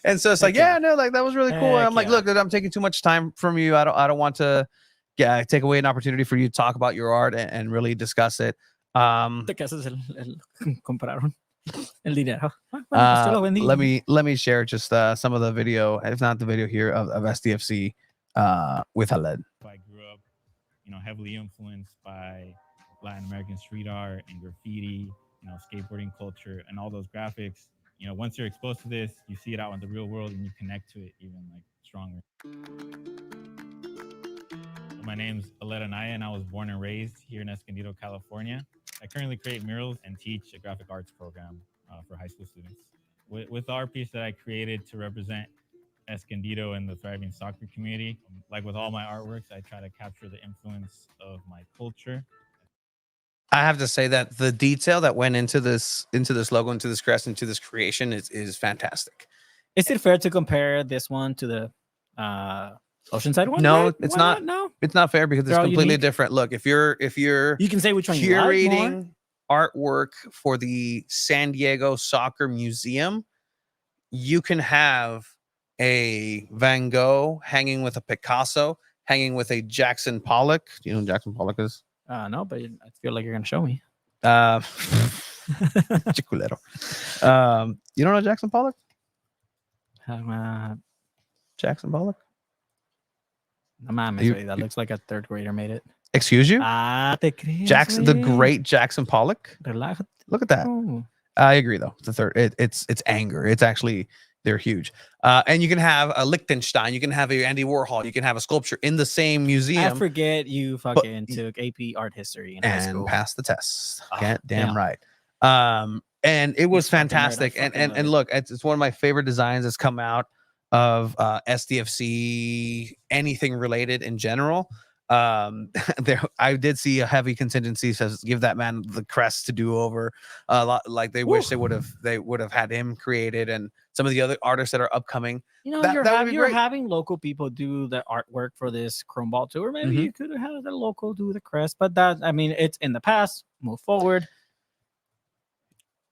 And so it's like, yeah, no, like that was really cool. I'm like, look, I'm taking too much time from you. I don't want to take away an opportunity for you to talk about your art and really discuss it. Compraron el dinero. Let me share just some of the video, if not the video here of SDFC with Aled. I grew up, heavily influenced by Latin American street art and graffiti, skateboarding culture and all those graphics. Once you're exposed to this, you see it out in the real world and you connect to it even like stronger. My name's Aled Anaya and I was born and raised here in Escondido, California. I currently create murals and teach a graphic arts program for high school students. With the art piece that I created to represent Escondido and the thriving soccer community, like with all my artworks, I try to capture the influence of my culture. I have to say that the detail that went into this logo, into this crest, into this creation is fantastic. Is it fair to compare this one to the Oceanside one? No, right? it's Why not. No, it's not fair because it's completely different. Look, if you're you can say which one curating artwork for the San Diego Soccer Museum, you can have a Van Gogh hanging with a Picasso, hanging with a Jackson Pollock. Do you know who Jackson Pollock is? No, but I feel like you're gonna show me. Chiculero. You don't know Jackson Pollock? Jackson Pollock? No mames, that looks like a third grader made it. Excuse you? Te crees, Jackson, the great Jackson Pollock. Relájate. Look at that. Oh. I agree though. The third, it's anger. It's actually, they're huge. And you can have a Liechtenstein. You can have a Andy Warhol. You can have a sculpture in the same museum. I forget you fucking took AP art history in high school. And passed the test. Oh, damn right. And it was fantastic. And look, it's one of my favorite designs that's come out of SDFC, anything related in general. There I did see a heavy contingency says give that man the crest to do over a lot, like they wish they would have had him created, and some of the other artists that are upcoming. You're having local people do the artwork for this Chrome Ball tour. Maybe you could have had the local do the crest, but it's in the past. Move forward.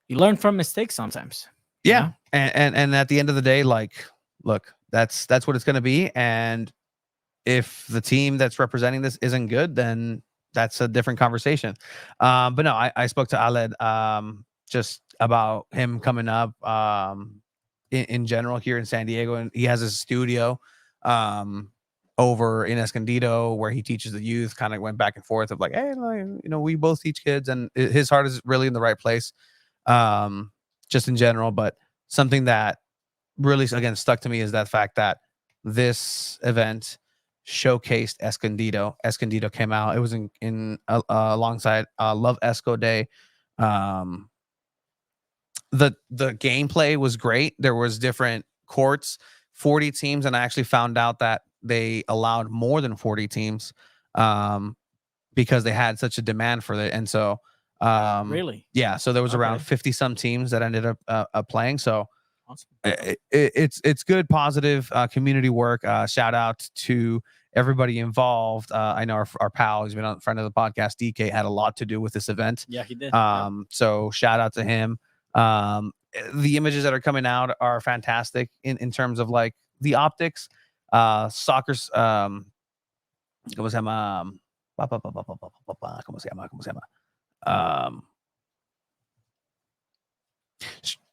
You learn from mistakes sometimes. Yeah, and at the end of the day, like, look, that's what it's going to be, and if the team that's representing this isn't good, then that's a different conversation. But no, I spoke to Aled just about him coming up in general here in San Diego, and he has his studio over in Escondido where he teaches the youth. Kind of went back and forth of like, hey, we both teach kids, and his heart is really in the right place, just in general. But something that really again stuck to me is that fact that this event showcased Escondido. Escondido came out. It was in alongside Love Esco Day. The gameplay was great. There was different courts, 40 teams, and I actually found out that they allowed more than 40 teams because they had such a demand for it. And so really, yeah, so there was around 50 some teams that ended up playing. So awesome. It's good, positive community work. Shout out to everybody involved. I know our pal, who's been a friend of the podcast, DK, had a lot to do with this event. Yeah, he did. So shout out to him. The images that are coming out are fantastic in terms of like the optics. Soccer's ¿cómo se llama? ¿Cómo se llama?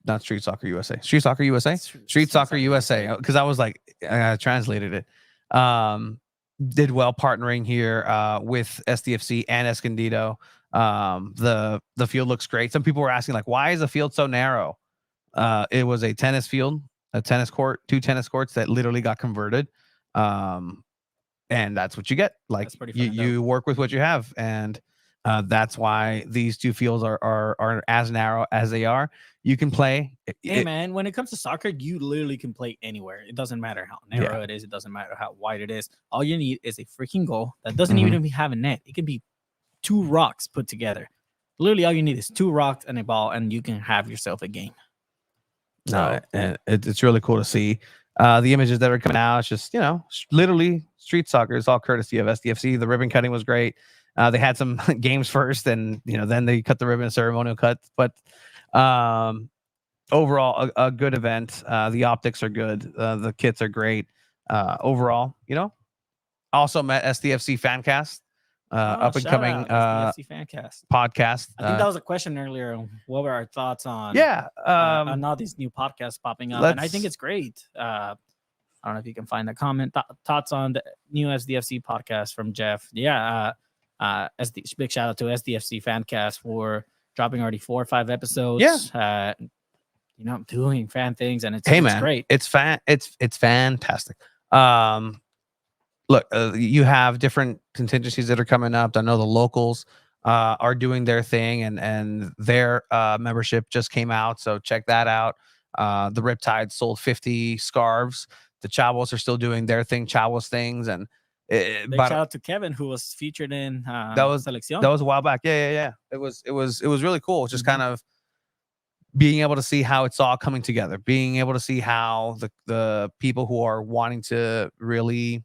Not Street Soccer USA. Street Soccer USA? Street Soccer USA. Because I was like, I translated it. Did well partnering here with SDFC and Escondido. The field looks great. Some people were asking like, why is the field so narrow? It was a tennis field, a tennis court, 2 tennis courts that literally got converted. Um, and that's what you get. Like That's pretty you, fun and dope. you work with what you have, and that's why these 2 fields are as narrow as they are. You can play. Hey man, when it comes to soccer, you literally can play anywhere. It doesn't matter how narrow it is. It doesn't matter how wide it is. All you need is a freaking goal that doesn't even have a net. It can be 2 rocks put together. Literally, all you need is 2 rocks and a ball, and you can have yourself a game. No, and it's really cool to see the images that are coming out. It's just, literally street soccer. It's all courtesy of SDFC. The ribbon cutting was great. They had some games first, and then they cut the ribbon, ceremonial cut. But overall, a good event. The optics are good. The kits are great. Overall, also met SDFC Fancast, up and coming SDFC Fancast podcast. I think that was a question earlier. What were our thoughts on? On all these new podcasts popping up, and I think it's great. I don't know if you can find the comment. Thoughts on the new SDFC podcast from Jeff. Yeah, big shout out to SDFC Fancast for dropping already 4 or 5 episodes. Yeah. Doing fan things, and it's great. It's fantastic. Look, you have different contingencies that are coming up. I know the locals are doing their thing, and their membership just came out, so check that out. The Riptide sold 50 scarves. The Chavos are still doing their thing, Chavos things, and big shout out to Kevin, who was featured in that was Selección. That was a while back. Yeah. It was really cool. Just kind of being able to see how it's all coming together, being able to see how the people who are wanting to really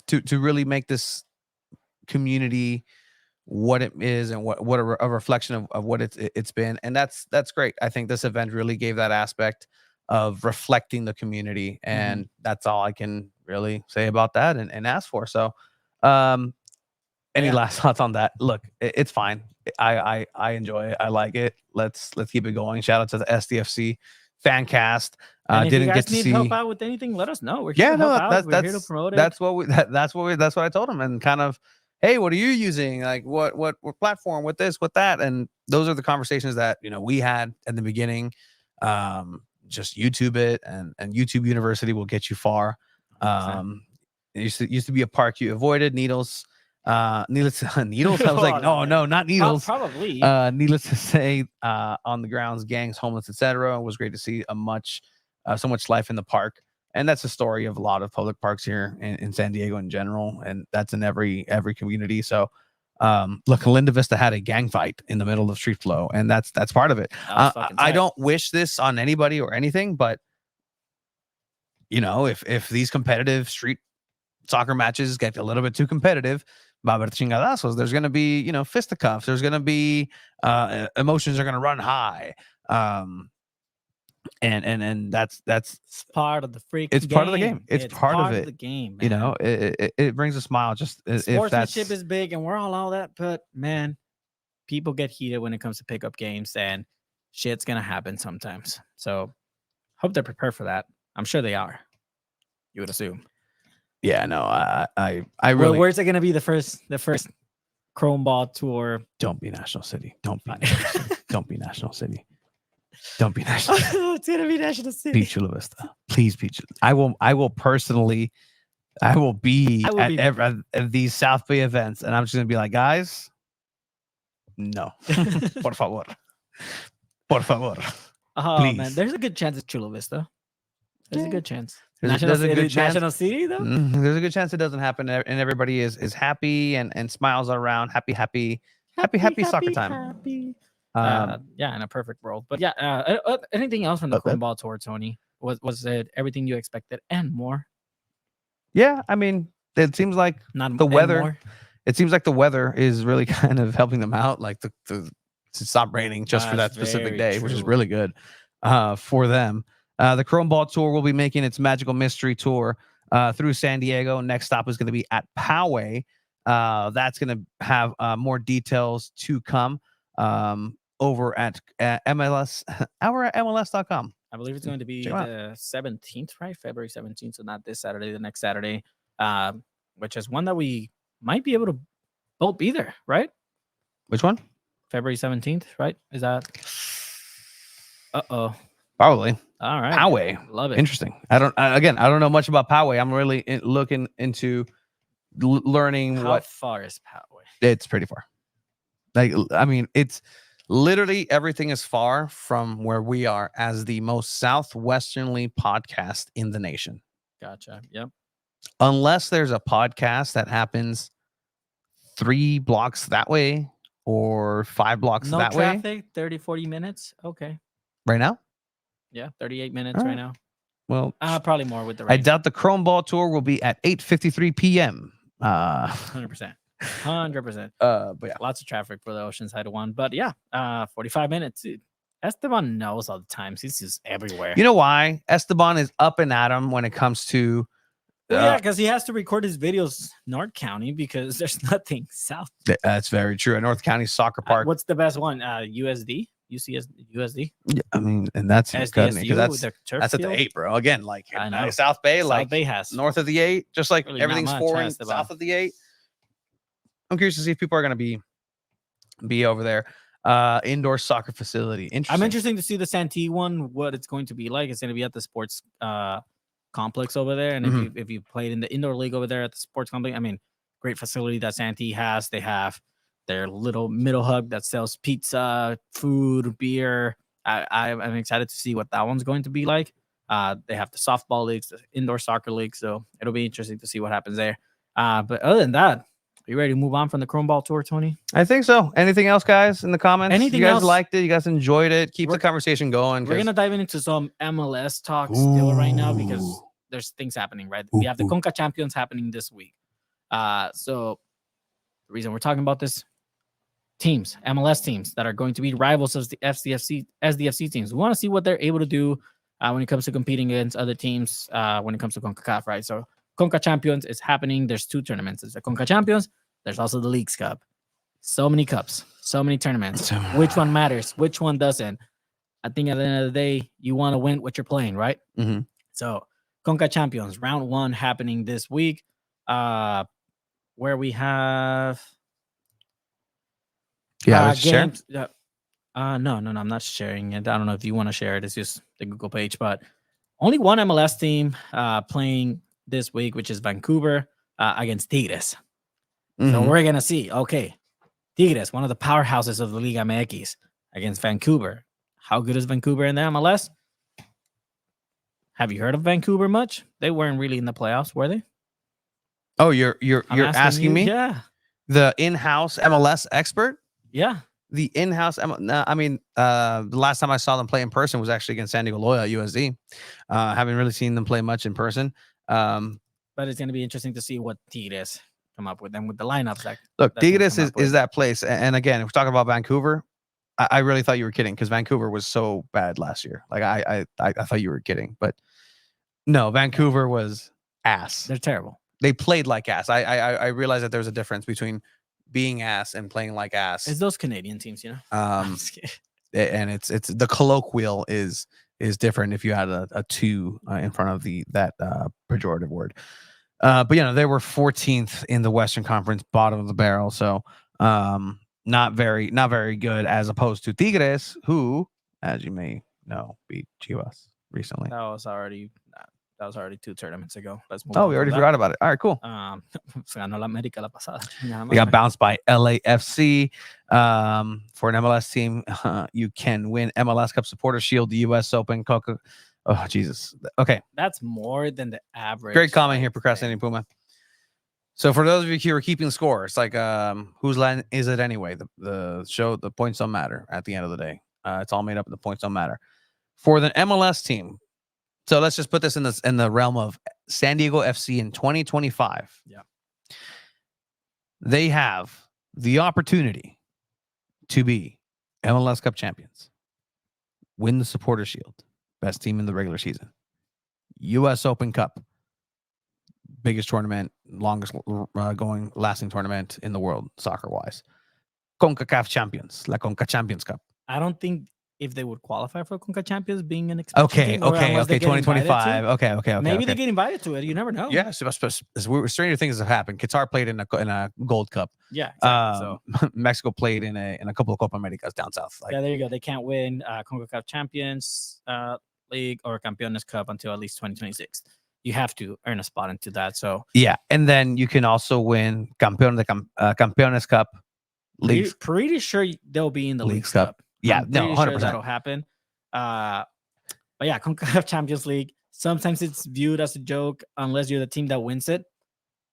to really make this community what it is, and what a reflection of what it's been. And that's great. I think this event really gave that aspect of reflecting the community, and that's all I can really say about that and ask for. So any last thoughts on that? Look, it's fine. I enjoy it. I like it. Let's keep it going. Shout out to the SDFC Fancast. If didn't you guys get to need see help out with anything, let us know. We're here to help out. We're here to promote it. That's what I told him, and kind of, hey, what are you using? Like what platform, with this, with that? And those are the conversations that we had at the beginning. Just YouTube it, and YouTube University will get you far. It used to be a park you avoided. Needles. Needless I was like, no, not needles. Probably. Needless to say, on the grounds, gangs, homeless, etc. It was great to see so much life in the park, and that's the story of a lot of public parks here in San Diego in general, and that's in every community. So, look, Linda Vista had a gang fight in the middle of street flow, and that's part of it. I don't wish this on anybody or anything, but if these competitive street soccer matches get a little bit too competitive, there's going to be fisticuffs, there's going to be emotions are going to run high, and that's it's part of the freaking it's part of the game. It's part of it. The game, man. It brings a smile. Just sportsmanship is big, and we're all that, but man, people get heated when it comes to pickup games, and shit's gonna happen sometimes. So hope they're prepared for that. I'm sure they are. You would assume. Yeah, no, I really. Well, where's it gonna be the first Chrome Ball tour? Don't be National City. Don't be National City. Don't be National City. Don't be National City. It's gonna be National City. Be Chula Vista. Please be. I will personally. I will be at these South Bay events, and I'm just gonna be like, guys, no, por favor, Oh please. Man, there's a good chance it's Chula Vista. There's a good chance. There's a good chance. National City, though. There's a good chance it doesn't happen, and everybody is happy and smiles around. Happy soccer time. Happy. In a perfect world. But anything else from the Chrome Ball tour, Tony? Was it everything you expected and more? Yeah, I mean, it seems like the weather. It seems like the weather is really kind of helping them out. Like to stop raining just for that specific day, which is really good for them. The Chrome Ball Tour will be making its Magical Mystery Tour through San Diego. Next stop is going to be at Poway. That's going to have more details to come over at MLS, our MLS.com. I believe it's going to be the 17th, right? February 17th. So not this Saturday, the next Saturday, which is one that we might be able to both be there, right? Which one? February 17th, right? Is that? Uh-oh. Probably. All right. Poway. Love it. Interesting. I don't know much about Poway. I'm really looking into learning How what far is Poway? it's pretty far. Like, I mean, it's literally everything is far from where we are as the most southwesternly podcast in the nation. Gotcha. Yep. Unless there's a podcast that happens 3 blocks that way or 5 blocks No that way traffic, 30, 40 minutes. Okay. right now. Yeah, 38 minutes All right right. now. Well, Probably more with the I rain. doubt the Chrome Ball tour will be at 8:53 p.m. 100%. 100%. But yeah. Lots of traffic for the Oceanside one. But yeah, 45 minutes. Dude. Esteban knows all the times. He's just everywhere. You know why? Esteban is up and at 'em when it comes to Well, yeah, because he has to record his videos North County because there's nothing south. that's very true. At North County Soccer Park. What's the best one? USD? USD? Yeah, I mean, and that's even cutting it, 'cause SDSU, that's the turf at the field? 8, bro. Again, like I know. South Bay, South like Bay has north of the 8, just like really not everything's much, foreign Esteban. south of the 8. I'm curious to see if people are going to be over there. Indoor soccer facility. Interesting. I'm interested to see the Santee one, what it's going to be like. It's going to be at the sports complex over there. And if you played in the indoor league over there at the sports complex, I mean, great facility that Santee has. They have their little middle hub that sells pizza, food, beer. I'm excited to see what that one's going to be like. They have the softball leagues, the indoor soccer league. So it'll be interesting to see what happens there. But other than that, are you ready to move on from the Chrome Ball tour, Tony? I think so. Anything else, guys, in the comments? Anything you guys else? liked it? You guys enjoyed it? Keep the We're- conversation going. We're 'cause- gonna dive into some MLS talk still right now because Ooh. there's things happening, right? We have the Ooh. Conca Champions happening this week. So the reason we're talking about this, teams, MLS teams that are going to be rivals of the SDFC teams. We want to see what they're able to do when it comes to competing against other teams when it comes to CONCACAF, right? So Conca Champions is happening. There's 2 tournaments. There's the Conca Champions. There's also the Leagues Cup. So many cups, so many tournaments. Which one matters? Which one doesn't? I think at the end of the day, you want to win what you're playing, right? Mhm. So Conca Champions, round 1 happening this week. Where we have Yeah, share. games. No, I'm not sharing it. I don't know if you want to share it. It's just the Google page, but only one MLS team playing this week, which is Vancouver against Tigres. So Mhm. we're gonna see. Okay, Tigres, one of the powerhouses of the Liga MX, against Vancouver. How good is Vancouver in the MLS? Have you heard of Vancouver much? They weren't really in the playoffs, were they? Oh, you're I'm asking you. me? Yeah, The in-house MLS expert? yeah. The in-house I mean, the last time I saw them play in person was actually against San Diego Loyal at USD. Haven't really seen them play much in person. But it's gonna be interesting to see what Tigres come up with and with the lineups. Look, that they Tigres come is up with. that place. And again, if we're talking about Vancouver, I really thought you were kidding because Vancouver was so bad last year. Like I thought you were kidding, but no, Vancouver was ass. They're terrible. They played like ass. I realized that there's a difference between being ass and playing like ass. It's those Canadian teams, you know. I'm just kidding. And it's the colloquial is different if you had a 2 in front of that pejorative word. But they were 14th in the Western Conference, bottom of the barrel. So not very good as opposed to Tigres, who, as you may know, beat Chivas recently. That was already 2 tournaments ago. Let's move. Oh, on we from already that. forgot about it. All right, cool. Se ganó la América la pasada. They got bounced by LAFC. For an MLS team, you can win MLS Cup Supporter Shield, the US Open, Coca. Oh, Jesus. Okay. That's more than the average. Great comment here, like, Procrastinating Puma. So for those of you who are keeping score, it's like whose line is it anyway? The show, the points don't matter at the end of the day. It's all made up and the points don't matter. For the MLS team, so let's just put this in the realm of San Diego FC in 2025. Yeah. They have the opportunity to be MLS Cup champions, win the Supporter Shield, best team in the regular season, US Open Cup, biggest tournament, longest going, lasting tournament in the world, soccer-wise. CONCACAF champions, La Conca Champions Cup. I don't think if they would qualify for Conca Champions being an expansion Okay, team, or unless they get invited to. 2025. Okay. Maybe they okay. get invited to it. You never know. Yeah, stranger things have happened. Qatar played in a Gold Cup. Yeah, exactly. So Mexico played in a couple of Copa Americas down south. Like, yeah, there you go. They can't win CONCACAF Champions League or Campeones Cup until at least 2026. You have to earn a spot into that. So yeah, and then you can also win Campeones Cup. Pretty sure they'll be in the Leagues Cup. Yeah, I'm no, pretty 100%. sure that'll happen. But yeah, CONCACAF Champions League. Sometimes it's viewed as a joke unless you're the team that wins it.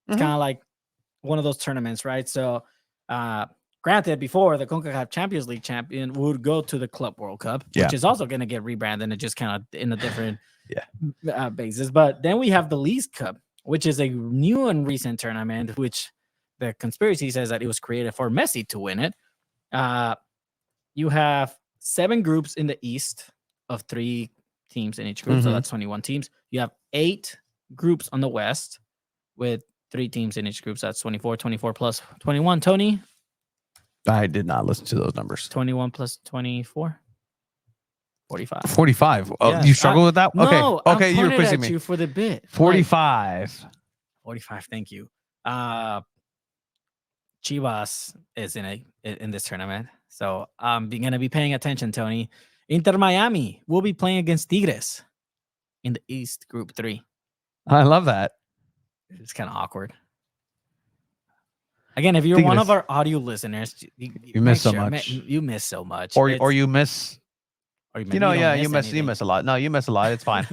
It's kind of like one of those tournaments, right? So, granted, before the CONCACAF Champions League champion would go to the Club World Cup, which is also going to get rebranded and just kind of in a different basis. But then we have the Leagues Cup, which is a new and recent tournament, which the conspiracy says that it was created for Messi to win it. You have 7 groups in the East of 3 teams in each group, so that's 21 teams. You have 8 groups on the West with 3 teams in each group, so that's 24 plus 21. Tony? I did not listen to those numbers. 21 plus 24? 45. 45. Oh, Yes. you struggle with that? Okay. No, okay, I'm you were pointed quizzing at me. you for the bit. 45. 45, thank you. Chivas is in this tournament, so I'm gonna be paying attention, Tony. Inter Miami will be playing against Tigres in the East Group 3. I love that. It's kind of awkward. Again, if you're one of our audio listeners, you miss so much. You miss so much, or you miss. Or you miss a lot. No, you miss a lot. It's fine.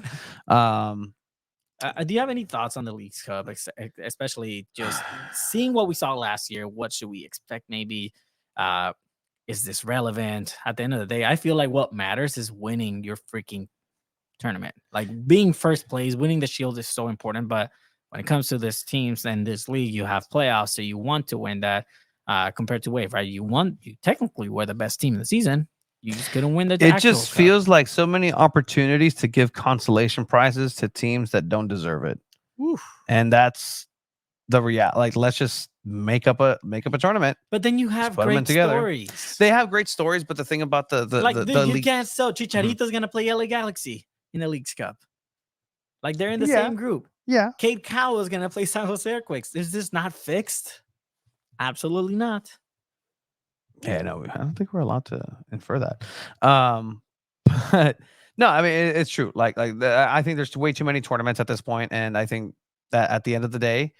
Do you have any thoughts on the Leagues Cup, especially just seeing what we saw last year? What should we expect? Maybe is this relevant? At the end of the day, I feel like what matters is winning your freaking tournament. Like being first place, winning the Shield is so important. But when it comes to this teams and this league, you have playoffs, so you want to win that. Compared to Wave, right? You technically were the best team in the season. You just couldn't win the. It just feels like so many opportunities to give consolation prizes to teams that don't deserve it. Oof. And that's the reality. Like, let's just make up a tournament. But then you have great stories. They have great stories, but the thing about the you league, can't sell Chicharito's gonna play LA Galaxy in the Leagues Cup. Like they're in the same group. Yeah. Cade Cowell is gonna play San Jose Earthquakes. Is this not fixed? Absolutely not. Yeah, no, I don't think we're allowed to infer that. But no, I mean it's true. I think there's way too many tournaments at this point, and I think that at the end of the day,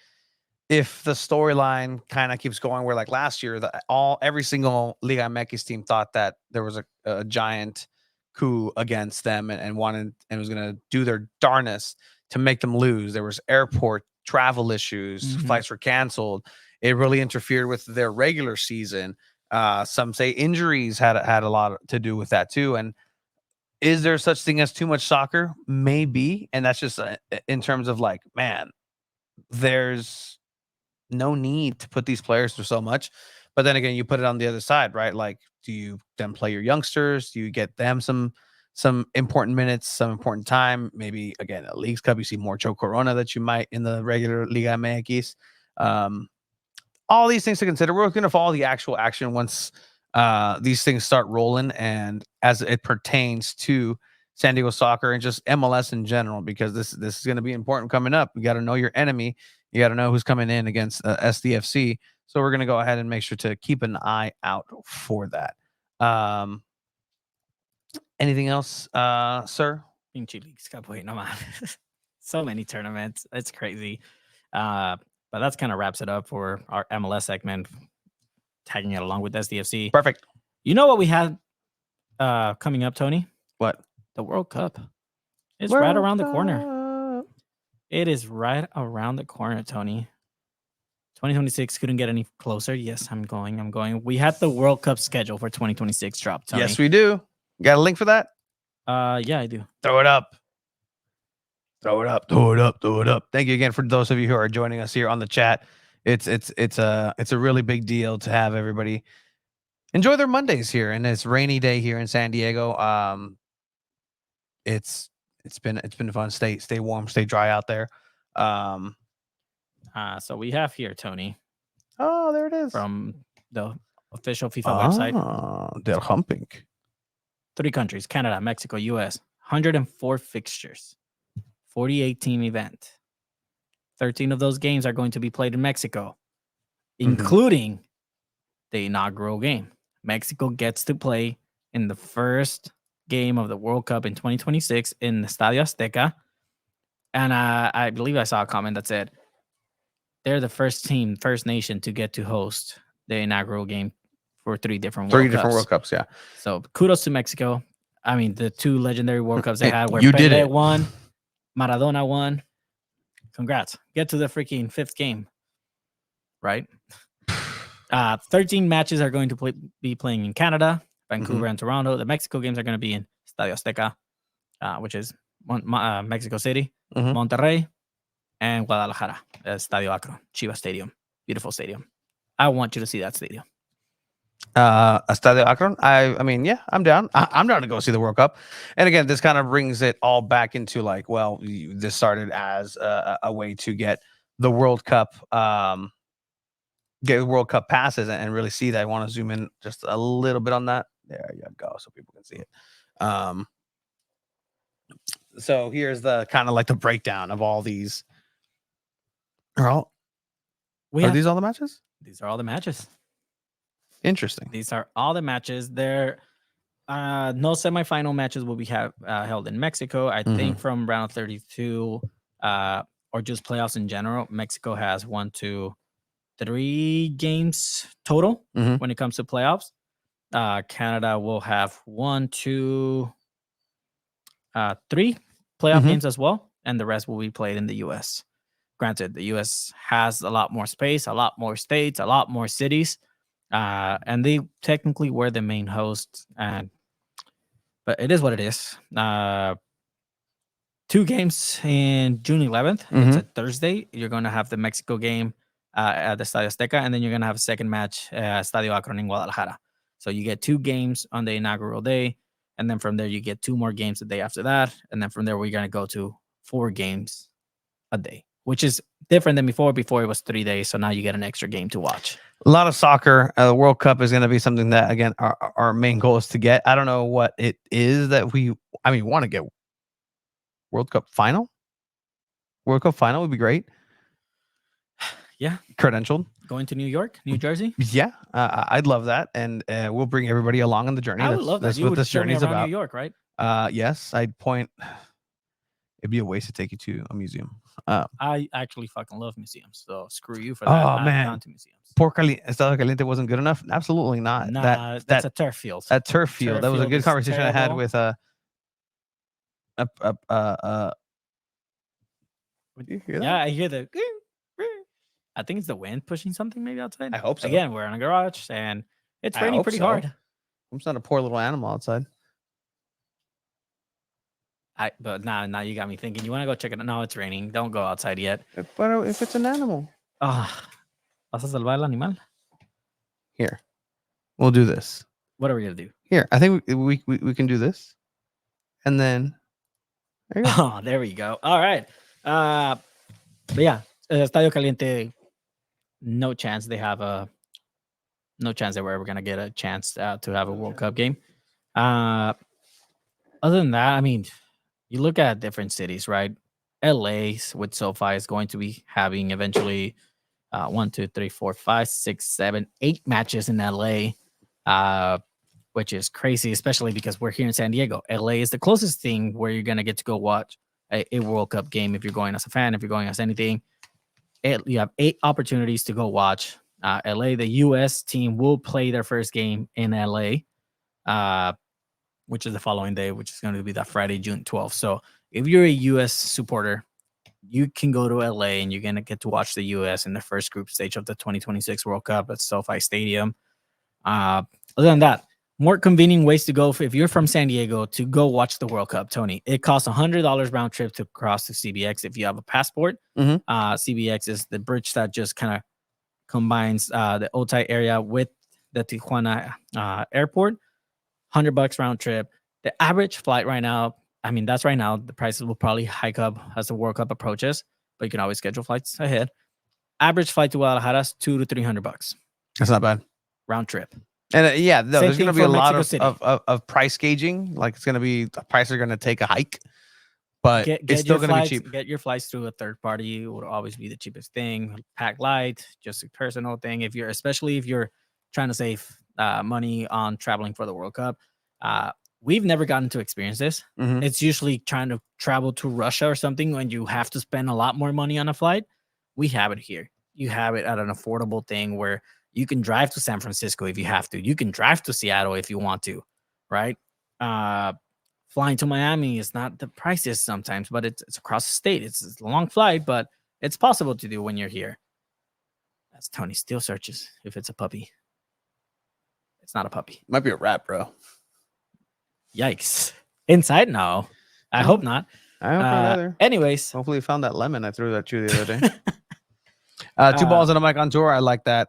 if the storyline kind of keeps going, where like last year, every single Liga MX team thought that there was a giant coup against them and wanted and was going to do their darnest to make them lose. There was airport travel issues, flights were canceled. It really interfered with their regular season. Some say injuries had a lot to do with that too. And is there such thing as too much soccer? Maybe. And that's just in terms of like, man, there's no need to put these players through so much. But then again, you put it on the other side, right? Like, do you then play your youngsters? Do you get them some important minutes, some important time? Maybe again, a Leagues Cup, you see more Joe Corona that you might in the regular Liga MX. All these things to consider. We're going to follow the actual action once these things start rolling, and as it pertains to San Diego soccer and just MLS in general, because this is going to be important coming up. You got to know your enemy. You got to know who's coming in against SDFC. So we're going to go ahead and make sure to keep an eye out for that. Anything else, sir? Pinche Leagues Cup, wait, no man. So many tournaments. It's crazy. But that's kind of wraps it up for our MLS segment, tagging it along with SDFC. Perfect. You know what we had coming up, Tony? What? The World Cup. It's right around the corner. It is right around the corner, Tony. 2026 couldn't get any closer. Yes, I'm going. We had the World Cup schedule for 2026 drop, Tony. Yes, we do. Got a link for that? Yeah, I do. Throw it up. Thank you again for those of you who are joining us here on the chat. It's a really big deal to have everybody enjoy their Mondays here, and it's rainy day here in San Diego. It's been fun. Stay warm, stay dry out there. So we have here, Tony. Oh, there it is. From the official FIFA website. They're humping. 3 countries: Canada, Mexico, US. 104 fixtures, 48-team event. 13 of those games are going to be played in Mexico, including the inaugural game. Mexico gets to play in the first game of the World Cup in 2026 in the Estadio Azteca. And I believe I saw a comment that said they're the first nation to get to host the inaugural game for 3 different World Cups. World Cups, yeah. So kudos to Mexico. I mean, the 2 legendary World Cups they had where You did Pelé it. won, Maradona won. Congrats. Get to the freaking 5th game, right? 13 matches are going to be playing in Canada, Vancouver, and Toronto. The Mexico games are going to be in Estadio Azteca, which is Mexico City, Monterrey, and Guadalajara, Estadio Akron, Chivas Stadium. Beautiful stadium. I want you to see that stadium. Estadio Akron. I mean, yeah, I'm down. I'm down to go see the World Cup. And again, this kind of brings it all back into like, well, this started as a way to get the World Cup, get World Cup passes and really see that. I want to zoom in just a little bit on that. There you go, so people can see it. So here's the kind of like the breakdown of all these. Are these all the matches? These are all the matches. Interesting. These are all the matches. There, no semifinal matches will be held in Mexico. I think from round 32, or just playoffs in general, Mexico has 1, 2, 3 games total when it comes to playoffs. Canada will have 1, 2, 3 playoff games as well, and the rest will be played in the U.S. Granted, the U.S. has a lot more space, a lot more states, a lot more cities. And they technically were the main host, but it is what it is. 2 games in June 11th. It's a Thursday. You're going to have the Mexico game at the Estadio Azteca, and then you're going to have a second match at Estadio Akron in Guadalajara. So you get 2 games on the inaugural day, and then from there you get 2 more games the day after that, and then from there we're going to go to 4 games a day, which is different than before. Before it was 3 days, so now you get an extra game to watch. A lot of soccer. The World Cup is going to be something that, again, our main goal is to get. I don't know what it is that we want to get. World Cup final? World Cup final would be great. Yeah. Credentialed. Going to New York, New Jersey? Yeah. I'd love that. And we'll bring everybody along on the journey. I would love that. That's You what would this show me journey is around about. New York, right? Yes. I'd point. It'd be a waste to take you to a museum. I actually fucking love museums, so screw you for that. Oh, I've man. gone to museums. Estado Caliente wasn't good enough? Absolutely not. Nah, that's a turf field. That turf field. That was a field good is conversation I had terrible. with Would you hear that? Yeah, I hear the. I think it's the wind pushing something maybe outside. I hope so. Again, we're in a garage and it's I raining hope pretty so. hard. I'm just not a poor little animal outside. But now you got me thinking. You want to go check it out? No, it's raining. Don't go outside yet. But if it's an animal. ¿Vas a salvar el animal? Here. We'll do this. What are we gonna do? Here. I think we can do this. And then there you go. Oh, there we go. All right. But yeah, Estadio Caliente, no chance they have no chance that we're ever gonna get a chance to have a World Cup game. Other than that, I mean, you look at different cities, right? LA with SoFi is going to be having eventually 1, 2, 3, 4, 5, 6, 7, 8 matches in LA, which is crazy, especially because we're here in San Diego. LA is the closest thing where you're gonna get to go watch a World Cup game if you're going as a fan, if you're going as anything. You have 8 opportunities to go watch LA. The US team will play their first game in LA, which is the following day, which is going to be that Friday, June 12th. So if you're a US supporter, you can go to LA and you're going to get to watch the US in the first group stage of the 2026 World Cup at SoFi Stadium. Other than that, more convenient ways to go if you're from San Diego to go watch the World Cup, Tony. It costs $100 round trip to cross to CBX if you have a passport. CBX is the bridge that just kind of combines the Otay area with the Tijuana airport. $100 round trip. The average flight right now, I mean, that's right now. The prices will probably hike up as the World Cup approaches, but you can always schedule flights ahead. Average flight to Guadalajara is $200 to $300. That's not bad. Round trip. And yeah, no, Same there's thing going to be a for lot Mexico City. of price gauging. Like it's going to be the prices are going to take a hike, but Get it's still your going to be flights. cheap. Get your flights through a third party. It would always be the cheapest thing. Pack light, just a personal thing. Especially if you're trying to save money on traveling for the World Cup. We've never gotten to experience this. Mhm. It's usually trying to travel to Russia or something when you have to spend a lot more money on a flight. We have it here. You have it at an affordable thing where you can drive to San Francisco if you have to. You can drive to Seattle if you want to, right? Flying to Miami is not the prices sometimes, but it's across the state. It's a long flight, but it's possible to do when you're here. That's Tony still searches if it's a puppy. It's not a puppy. Might be a rat, bro. Yikes. Inside? No. I hope not. I hope not either. Anyways. Hopefully, you found that lemon I threw at you the other day. 2 balls and a mic on tour. I like that.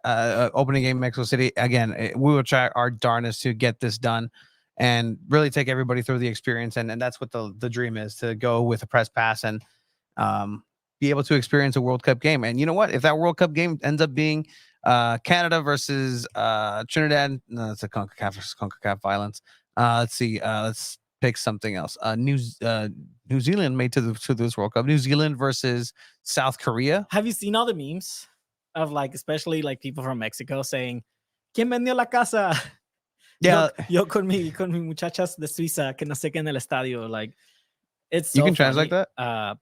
Opening game, Mexico City. Again, we will try our darnest to get this done and really take everybody through the experience. And that's what the dream is, to go with a press pass and be able to experience a World Cup game. And you know what? If that World Cup game ends up being Canada versus Trinidad, no, it's a CONCACAF versus CONCACAF violence. Let's see. Let's pick something else. New Zealand made to this World Cup. New Zealand versus South Korea. Have you seen all the memes of especially people from Mexico saying, "¿Quién vendió la casa?" Yeah, yo con mi muchachas de Suiza que no sé qué en el estadio. It's so you can funny. translate that.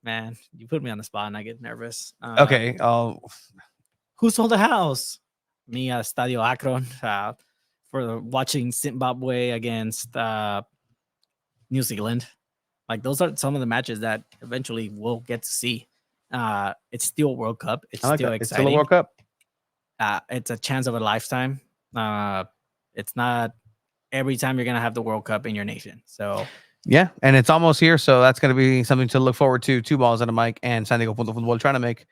Man, you put me on the spot and I get nervous. Okay. Who sold the house? Me, Estadio Akron, for watching Zimbabwe against New Zealand. Those are some of the matches that eventually we'll get to see. It's still a World Cup. It's still exciting. It's still a World Cup. It's a chance of a lifetime. It's not every time you're gonna have the World Cup in your nation. So yeah, and it's almost here, so that's going to be something to look forward to. 2 balls and a mic and San Diego Punto Football trying to make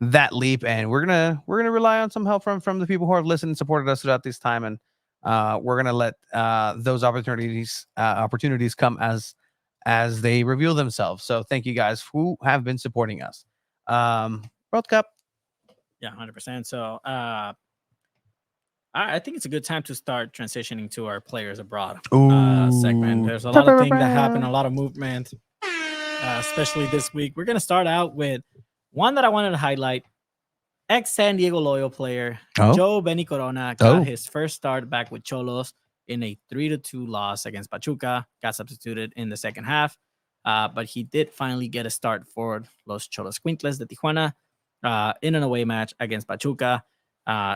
that leap, and we're gonna rely on some help from the people who have listened and supported us throughout this time, and we're gonna let those opportunities come as they reveal themselves. So thank you guys who have been supporting us. World Cup. Yeah, 100%. So I think it's a good time to start transitioning to our players abroad segment. There's a lot of things that happen, a lot of movement, especially this week. We're gonna start out with one that I wanted to highlight. Ex-San Diego Loyal player Joe Benny Corona got his first start back with Cholos in a 3-2 loss against Pachuca. Got substituted in the second half, but he did finally get a start for Los Cholos Quintles de Tijuana in an away match against Pachuca.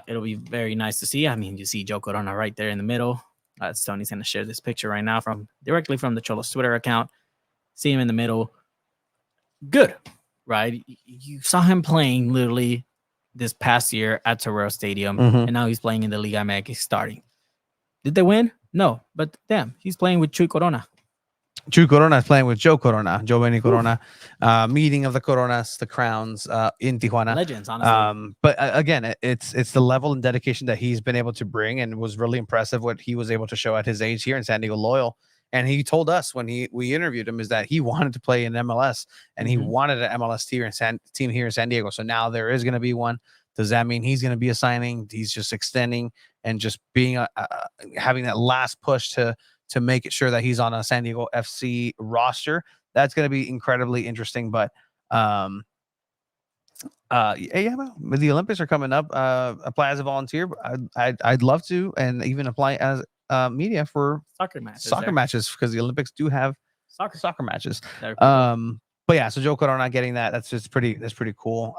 It'll be very nice to see. I mean, you see Joe Corona right there in the middle. Tony's going to share this picture right now directly from the Cholos Twitter account. See him in the middle. Good, right? You saw him playing literally this past year at Torero Stadium, and now he's playing in the Liga MX starting. Did they win? No, but damn, he's playing with Chuy Corona. Chuy Corona is playing with Joe Corona, Joe Benny Corona. Meeting of the Coronas, the Crowns in Tijuana. Legends, honestly. But again, it's the level and dedication that he's been able to bring, and was really impressive what he was able to show at his age here in San Diego Loyal. And he told us when we interviewed him is that he wanted to play in MLS, and he wanted an MLS team here in San Diego. So now there is going to be one. Does that mean he's going to be a signing? He's just extending and just being having that last push to make it sure that he's on a San Diego FC roster. That's going to be incredibly interesting. But yeah, well, the Olympics are coming up. Apply as a volunteer. I'd love to, and even apply as media for soccer matches, because the Olympics do have soccer matches. But yeah, so Joe Corona getting that, that's pretty cool.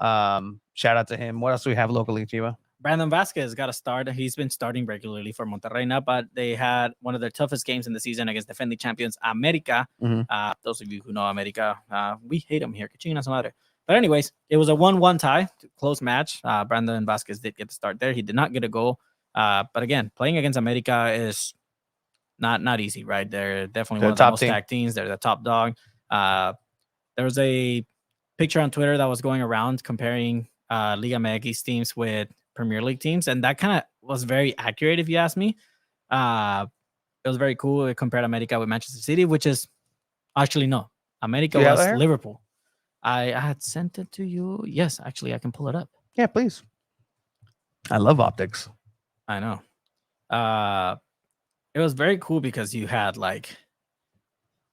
Shout out to him. What else do we have locally, Chiva? Brandon Vasquez got a start. He's been starting regularly for Monterrey now, but they had one of their toughest games in the season against defending champions America. Those of you who know America, we hate them here. But anyways, it was a 1-1 tie, close match. Brandon Vasquez did get the start there. He did not get a goal. But again, playing against America is not easy, right? They're definitely one of the most stacked teams. They're the top dog. There was a picture on Twitter that was going around comparing Liga MX teams with Premier League teams, and that kind of was very accurate, if you ask me. It was very cool. It compared America with Manchester City, which is actually no. America was Liverpool. I had sent it to you. Yes, actually, I can pull it up. Yeah, please. I love optics. I know. It was very cool because you had like,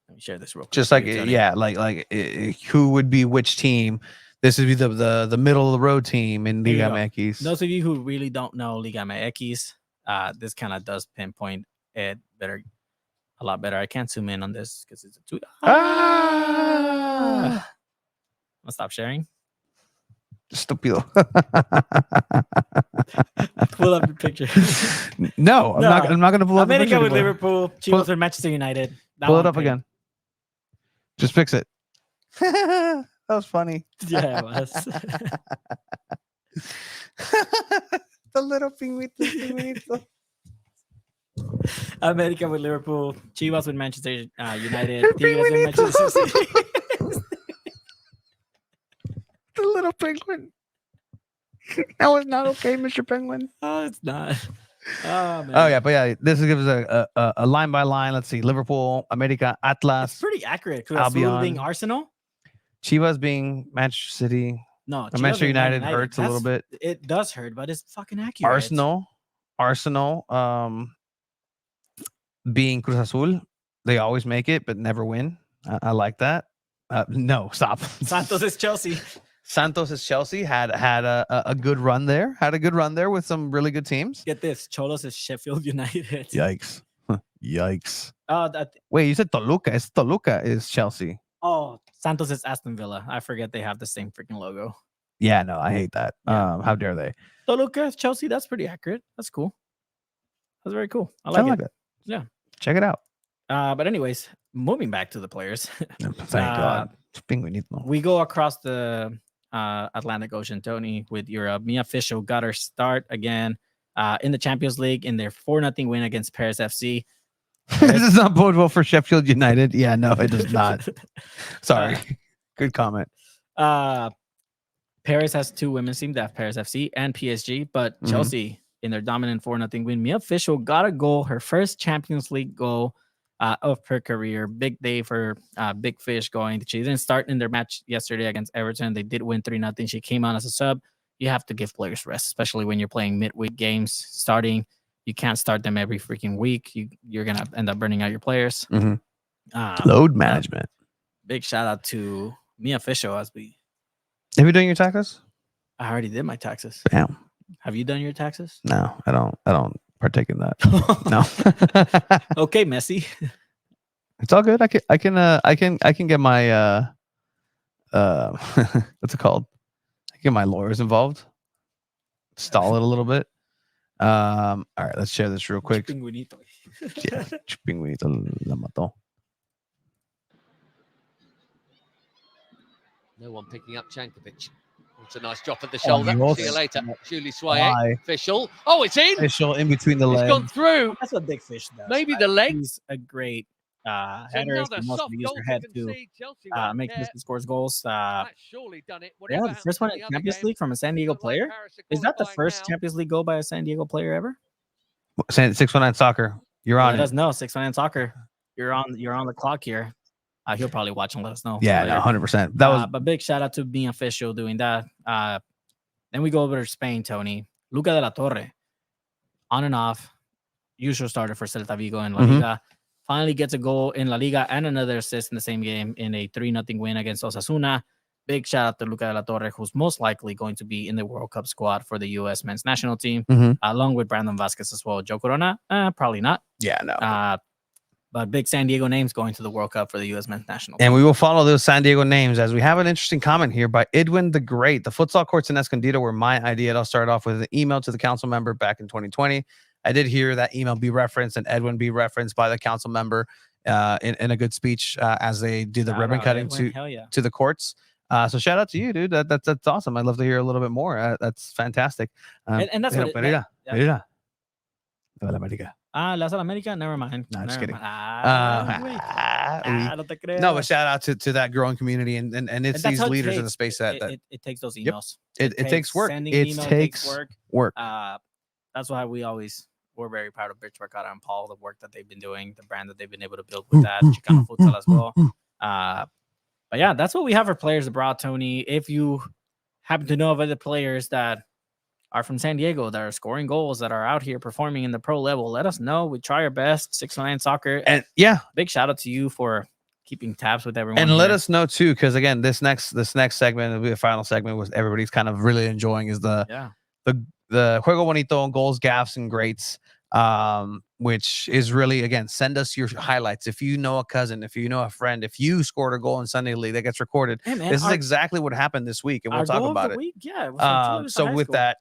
let me share this real quick. Just for like you, Tony. who would be which team? This would be the middle of the road team in Here you Liga go. MX. Those of you who really don't know Liga MX, this kind of does pinpoint it better, a lot better. I can't zoom in on this because it's a tweet. Ah! I'll stop sharing. Estúpido. Pull up your picture. No, I'm not. I'm not going to pull up the America picture with anymore. Liverpool. Chivas with Manchester United. That Pull it one up paid. again. Just fix it. That was funny. Yeah, it was. The little pinguito. America with Liverpool. Chivas with Manchester United. Tigres with Manchester City. The little penguin. That was not okay, Mr. Penguin. Oh, it's not. Oh, man. Oh yeah, but yeah, this gives us a line by line. Let's see: Liverpool, America, It's Atlas, pretty accurate. Cruz Azul Albion. being Arsenal. Chivas being Manchester City, No, and Manchester being Man United hurts a little bit. It does hurt, but it's fucking accurate. Arsenal, being Cruz Azul, they always make it but never win. I like that. No, stop. Santos is Chelsea. Santos is Chelsea. Had a good run there. Had a good run there with some really good teams. Get this. Cholos is Sheffield United. Yikes! Yikes! Oh, Wait, you said Toluca. It's Toluca is Chelsea. Santos is Aston Villa. I forget they have the same freaking logo. Yeah, no, I hate that. Yeah. How dare they? Toluca is Chelsea. That's pretty accurate. That's cool. That's very cool. I like it. Yeah. Check it out. But anyways, moving back to the players. Thank God. Pinguinito. We go across the Atlantic Ocean, Tony, with Europe. Mia Fischel got her start again in the Champions League in their 4-0 win against Paris FC. This does not bode well for Sheffield United. Yeah, no, it does not. Sorry. Good comment. Paris has two women's teams. They have Paris FC and PSG, but Chelsea in their dominant 4-0 win. Mia Fischel got a goal, her first Champions League goal of her career. Big day for Big Fish going. She didn't start in their match yesterday against Everton. They did win 3-0. She came on as a sub. You have to give players rest, especially when you're playing midweek games starting. You can't start them every freaking week. You're going to end up burning out your players. Load management. Big shout out to Mia Fischel as we. Have you done your taxes? I already did my taxes. Damn. Have you done your taxes? No, I don't partake in that. No. Okay, Messi. It's all good. I can get my what's it called? I can get my lawyers involved. Stall it a little bit. All right, let's share this real quick. Pinguinito. Yeah, Pinguinito la mató. No one picking up Jankovic. It's a nice drop of the shoulder. Dios. See you later. Julie Why? Soye. Official. Oh, it's in. Official in between the It's legs. gone through. That's what Big Fish does. Maybe the leg. He's a great It's header. another He must soft use goal her head to concede. Chelsea won't make care. this scores goals. That's surely done it. Yeah, Whatever the happens first one in in the other Champions game, League from a San Diego looks like player. Paris are Is that the qualifying first now. Champions League goal by a San Diego player ever? 619 soccer. You're on Let it. us know. 619 Soccer. You're on the clock here. He'll probably watch and let us know. Yeah, later. no, 100%. That was But big shout out to being official doing that. Then we go over to Spain, Tony. Luca de la Torre, on and off, usual starter for Celta Vigo in La Liga. Finally gets a goal in La Liga and another assist in the same game in a 3-0 win against Osasuna. Big shout out to Luca de la Torre, who's most likely going to be in the World Cup squad for the U.S. men's national team, along with Brandon Vasquez as well. Joe Corona, probably not. yeah, no. But big San Diego names going to the World Cup for the U.S. men's national team. And we will follow those San Diego names as we have an interesting comment here by Edwin the Great. The futsal courts in Escondido were my idea. I'll start off with an email to the council member back in 2020. I did hear that email be referenced and Edwin be referenced by the council member in a good speech as they do the ribbon cutting to the courts. So shout out to you, dude. That's awesome. I'd love to hear a little bit more. That's fantastic. And that's what Mira. Las América, never mind. No, just kidding. No te creas. No, but shout out to that growing community and it's that's these how it leaders in takes. the space that It takes those emails. it takes work. Sending It email, takes work. That's why we're very proud of Rich Mercado and Paul, the work that they've been doing, the brand that they've been able to build with that, Chicano Futsal as well. But yeah, that's what we have for players abroad, Tony. If you happen to know of other players that are from San Diego that are scoring goals, that are out here performing in the pro level, let us know. We try our best. 609 Soccer. And yeah, big shout out to you for keeping tabs with everyone. and let here. us know too, because again, this next segment will be the final segment, was everybody's kind of really enjoying, is the Juego Bonito goals, gaffes, and greats. Which is really, again, send us your highlights. If you know a cousin, if you know a friend, if you scored a goal in Sunday League that gets recorded, Hey, man, this is exactly what happened this week, and we'll talk about it. Week, yeah, it was from Chula Vista So High with School. that,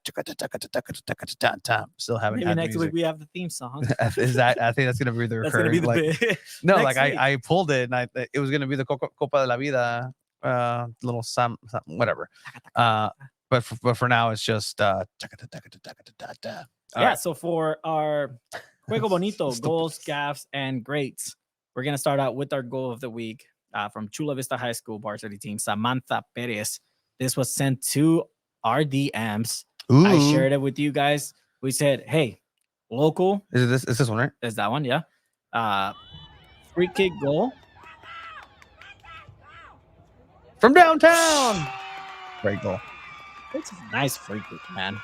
still haven't maybe had next music. week we have the theme song. Is that? I think that's gonna be the That's gonna recurring. be the bit. No, Next like week. I pulled it, and it was gonna be the Copa de la Vida, little some whatever. But for now, it's just yeah. So for our Juego Bonito goals, gaffes, and greats, we're gonna start out with our goal of the week from Chula Vista High School varsity team, Samantha Perez. This was sent to our DMs. I shared it with you guys. We said, "Hey, local." Is this one, right? Is that one? Yeah. Free kick goal from downtown. Great goal. It's a nice free kick, man.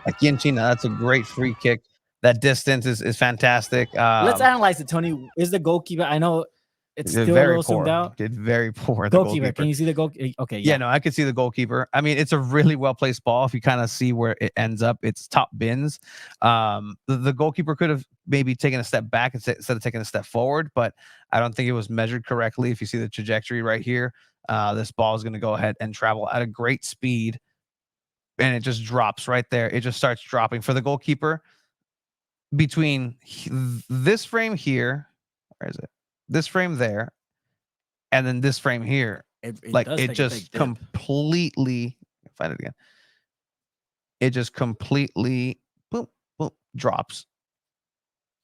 Aquí en China, that's a great free kick. That distance is fantastic. Let's analyze it, Tony. Is the goalkeeper? I know it's still a little zoomed out. Did very poor. Goalkeeper. Can you see the goal? Okay. Yeah, no, I could see the goalkeeper. I mean, it's a really well placed ball. If you kind of see where it ends up, it's top bins. The goalkeeper could have maybe taken a step back instead of taking a step forward, but I don't think it was measured correctly. If you see the trajectory right here, this ball is going to go ahead and travel at a great speed, and it just drops right there. It just starts dropping for the goalkeeper. Between this frame here, where is it? This frame there, and then this frame here, it just completely. Find it again. It just completely boom, boom, drops.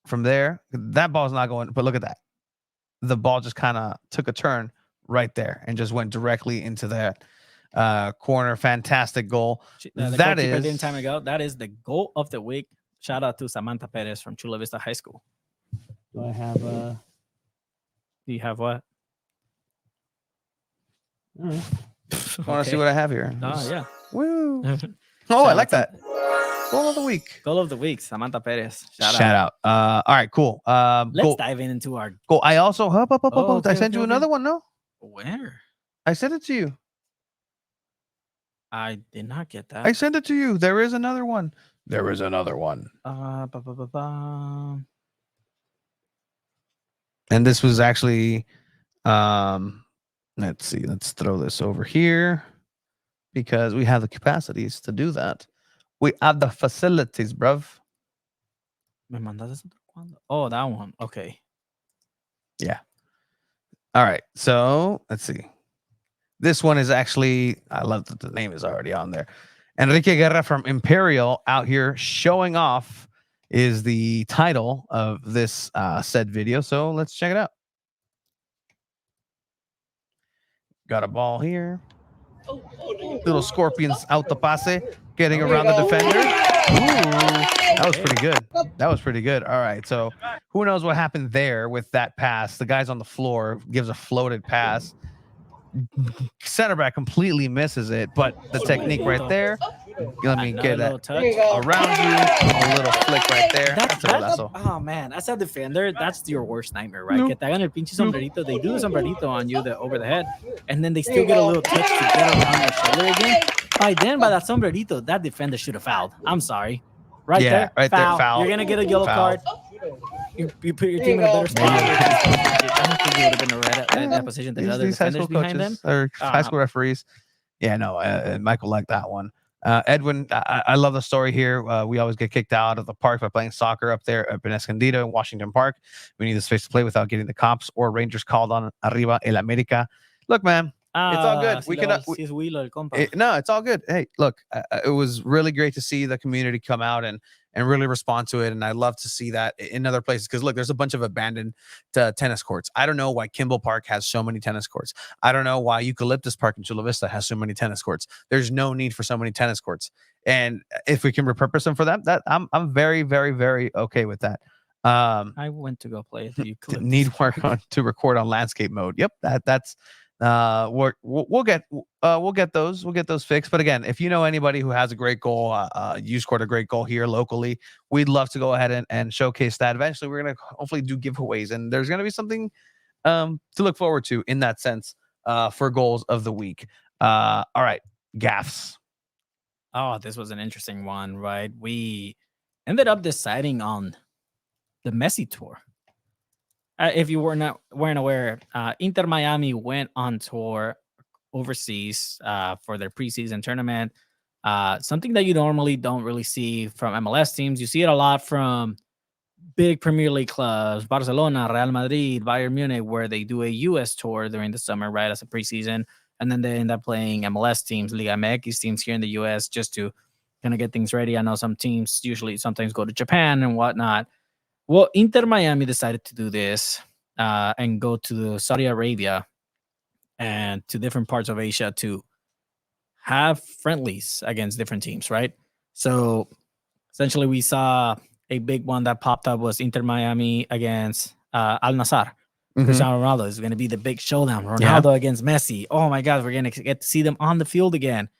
From there, that ball's not going. But look at that. The ball just kind of took a turn right there and just went directly into that corner. Fantastic goal. That is. Didn't time ago. That is the goal of the week. Shout out to Samantha Perez from Chula Vista High School. Do I have Do you have what? I want to see what I have here. Oh, yeah. Woo. Oh, I like that. Goal of the week. Goal of the week, Samantha Perez. Shout out. All right, cool. Let's dive into our goal. I also I sent you another one, no? Where? I sent it to you. I did not get that. I sent it to you. There is another one. There is another one. And this was actually let's see. Let's throw this over here because we have the capacities to do that. We have the facilities, bruv. Oh, that one. Okay. Yeah. All right. So let's see. This one is actually, I love that the name is already on there. Enrique Guerra from Imperial out here showing off is the title of this said video. So let's check it out. Got a ball here. Little Scorpions out the passe, getting around the defender. Ooh, that was pretty good. That was pretty good. All right. So who knows what happened there with that pass? The guy's on the floor, gives a floated pass. Center back completely misses it, but the technique right there. Let me get that around you. A little flick right there. That's oh man, as a defender, that's your worst nightmare, right? Que te hagan el pinche sombrerito. They do the sombrerito on you over the head, and then they still get a little touch to get around your shoulder again. By that sombrerito, that defender should have fouled. I'm sorry. Right there, foul. You're gonna get a yellow card. You put your team in a better spot. I don't think you would have been right at that position. The other defenders behind them or high school referees. Yeah, no, Michael liked that one. Edwin, I love the story here. We always get kicked out of the park by playing soccer up there at Escondido in Washington Park. We need the space to play without getting the cops or Rangers called on Arriba El America. Look, man, it's all good. We can. No, it's all good. Hey, look, it was really great to see the community come out and really respond to it. And I love to see that in other places. Because look, there's a bunch of abandoned tennis courts. I don't know why Kimball Park has so many tennis courts. I don't know why Eucalyptus Park in Chula Vista has so many tennis courts. There's no need for so many tennis courts. And if we can repurpose them for that I'm very, very, very okay with that. I went to go play at the Eucalyptus. Need work on to record on landscape mode. Yep, that's We'll get those fixed. But again, if you know anybody who has a great goal, you scored a great goal here locally, we'd love to go ahead and showcase that. Eventually, we're gonna hopefully do giveaways, and there's gonna be something to look forward to in that sense for goals of the week. All right, Gaffs. Oh, this was an interesting one, right? We ended up deciding on the Messi tour. If you weren't aware, Inter Miami went on tour overseas for their preseason tournament. Something that you normally don't really see from MLS teams. You see it a lot from big Premier League clubs, Barcelona, Real Madrid, Bayern Munich, where they do a US tour during the summer, right, as a preseason. And then they end up playing MLS teams, Liga MX teams here in the US just to kind of get things ready. I know some teams usually sometimes go to Japan and whatnot. Well, Inter Miami decided to do this and go to Saudi Arabia and to different parts of Asia to have friendlies against different teams, right? So essentially, we saw a big one that popped up was Inter Miami against Al Nassr. Cristiano Ronaldo is going to be the big showdown. Ronaldo against Messi. Oh my God, we're going to get to see them on the field again.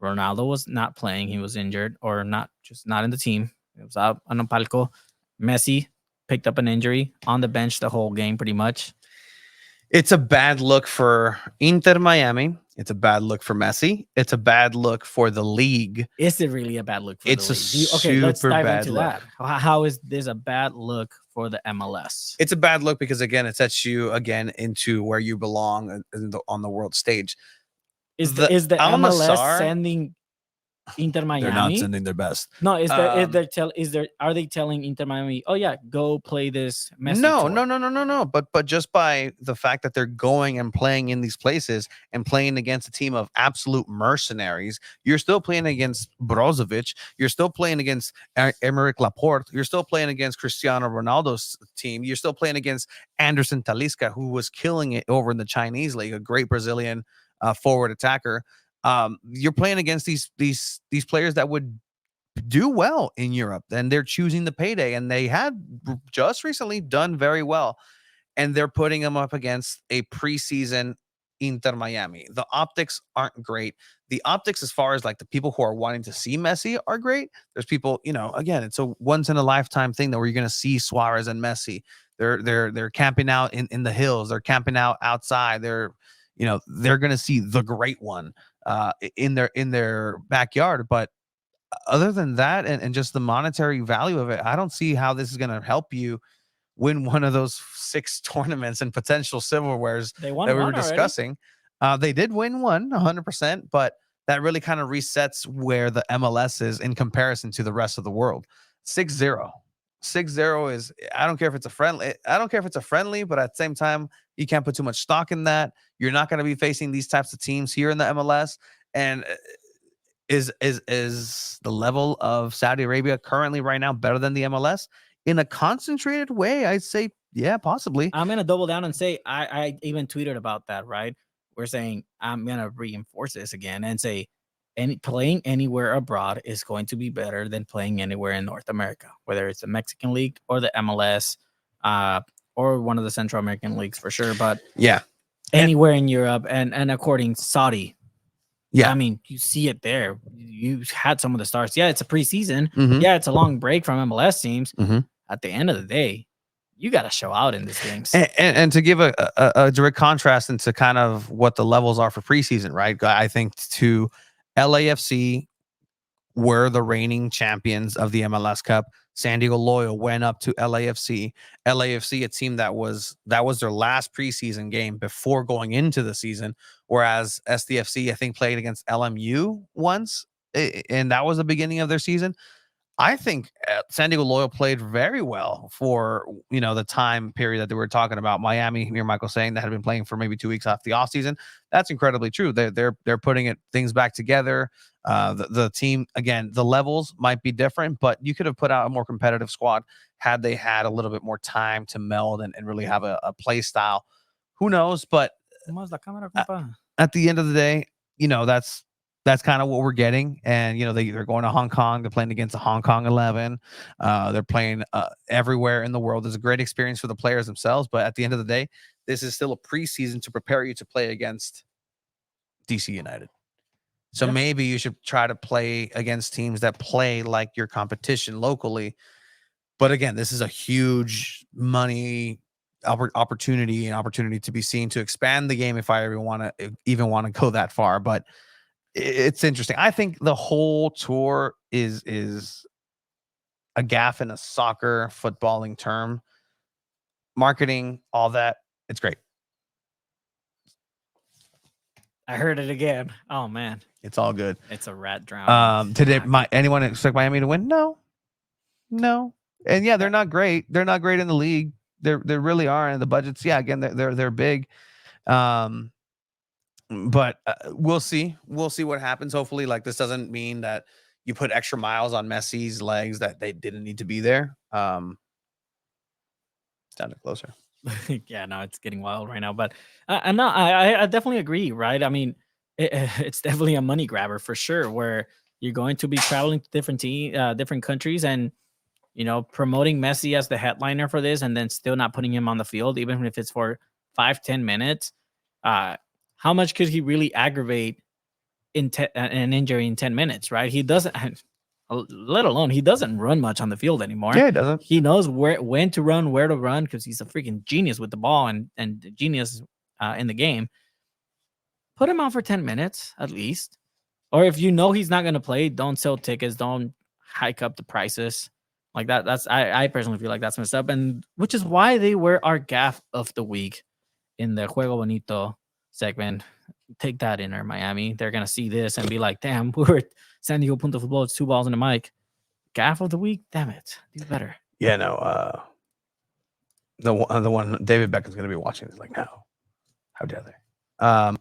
Ronaldo was not playing. He was injured or not in the team. He was out on a palco. Messi picked up an injury on the bench the whole game pretty much. It's a bad look for Inter Miami. It's a bad look for Messi. It's a bad look for the league. Is it really a bad look for the league? Okay, let's dive bad into look. that. How is this a bad look for the MLS? It's a bad look because, again, it sets you, again, into where you belong on the world stage. Is the Al MLS Nassr sending Inter Miami? They're not sending their best. No, are they telling Inter Miami, oh yeah, go play this Messi No. tour? But just by the fact that they're going and playing in these places and playing against a team of absolute mercenaries, you're still playing against Brozovic. You're still playing against Emerick Laporte. You're still playing against Cristiano Ronaldo's team. You're still playing against Anderson Talisca, who was killing it over in the Chinese league, a great Brazilian forward attacker. You're playing against these players that would do well in Europe, and they're choosing the payday, and they had just recently done very well, and they're putting them up against a preseason Inter Miami. The optics aren't great. The optics, as far as like the people who are wanting to see Messi, are great. There's people, again, it's a once in a lifetime thing that where you're going to see Suarez and Messi. They're camping out in the hills. They're camping out outside. They're going to see the great one in their backyard. But other than that, and just the monetary value of it, I don't see how this is going to help you win one of those 6 tournaments and potential silverwares that we were discussing. They did win one 100%, but that really kind of resets where the MLS is in comparison to the rest of the world. 6-0 is, I don't care if it's a friendly, but at the same time, you can't put too much stock in that. You're not going to be facing these types of teams here in the MLS. And is the level of Saudi Arabia currently right now better than the MLS? In a concentrated way, I'd say, yeah, possibly. I'm going to double down and say, I even tweeted about that, right? We're saying, I'm going to reinforce this again and say, playing anywhere abroad is going to be better than playing anywhere in North America, whether it's the Mexican League or the MLS, or one of the Central American leagues for sure. But yeah, anywhere in Europe and according to Saudi, yeah, I mean, you see it there. You had some of the stars. Yeah, it's a preseason. Mm-hmm. Yeah, it's a long break from MLS teams. Mm-hmm. At the end of the day, you got to show out in these games. And to give a direct contrast into kind of what the levels are for preseason, right? I think to LAFC were the reigning champions of the MLS Cup. San Diego Loyal went up to LAFC. LAFC, it seemed that was their last preseason game before going into the season, whereas SDFC, I think, played against LMU once, and that was the beginning of their season. I think San Diego Loyal played very well for the time period that they were talking about. Miami, here Michael saying that had been playing for maybe 2 weeks off the offseason. That's incredibly true. They're putting things back together. The team, again, the levels might be different, but you could have put out a more competitive squad had they had a little bit more time to meld and really have a play style. Who knows? But at the end of the day, that's that's kind of what we're getting. And they're going to Hong Kong. They're playing against the Hong Kong 11. They're playing everywhere in the world. It's a great experience for the players themselves, but at the end of the day, this is still a preseason to prepare you to play against DC United. So maybe you should try to play against teams that play like your competition locally. But again, this is a huge money opportunity to be seen, to expand the game if I ever want to go that far. But it's interesting. I think the whole tour is a gaff in a soccer footballing term. Marketing, all that, it's great. I heard it again. Oh man, it's all good. It's a rat drown. Today, anyone expect Miami to win? No. And yeah, they're not great. They're not great in the league. They really are. And the budgets, again, they're big. But we'll see. We'll see what happens. Hopefully, this doesn't mean that you put extra miles on Messi's legs that they didn't need to be there. It's down to closer. Yeah, no, it's getting wild right now. But I definitely agree, right? I mean, it's definitely a money grabber for sure, where you're going to be traveling to different countries, and promoting Messi as the headliner for this, and then still not putting him on the field, even if it's for 5-10 minutes. How much could he really aggravate an injury in 10 minutes, right? He doesn't, let alone he doesn't run much on the field anymore. Yeah, he doesn't. He knows when to run, where to run, because he's a freaking genius with the ball and genius in the game. Put him out for 10 minutes at least. Or if he's not going to play, don't sell tickets. Don't hike up the prices like that. I personally feel like that's messed up, and which is why they were our gaff of the week in the Juego Bonito segment. Take that in there, Miami. They're going to see this and be like, damn, we're at San Diego Punto Football. It's 2 balls in the mic. Gaff of the week? Damn it. Do better. Yeah, no. The one David Beckham's going to be watching is like, no. How dare they? All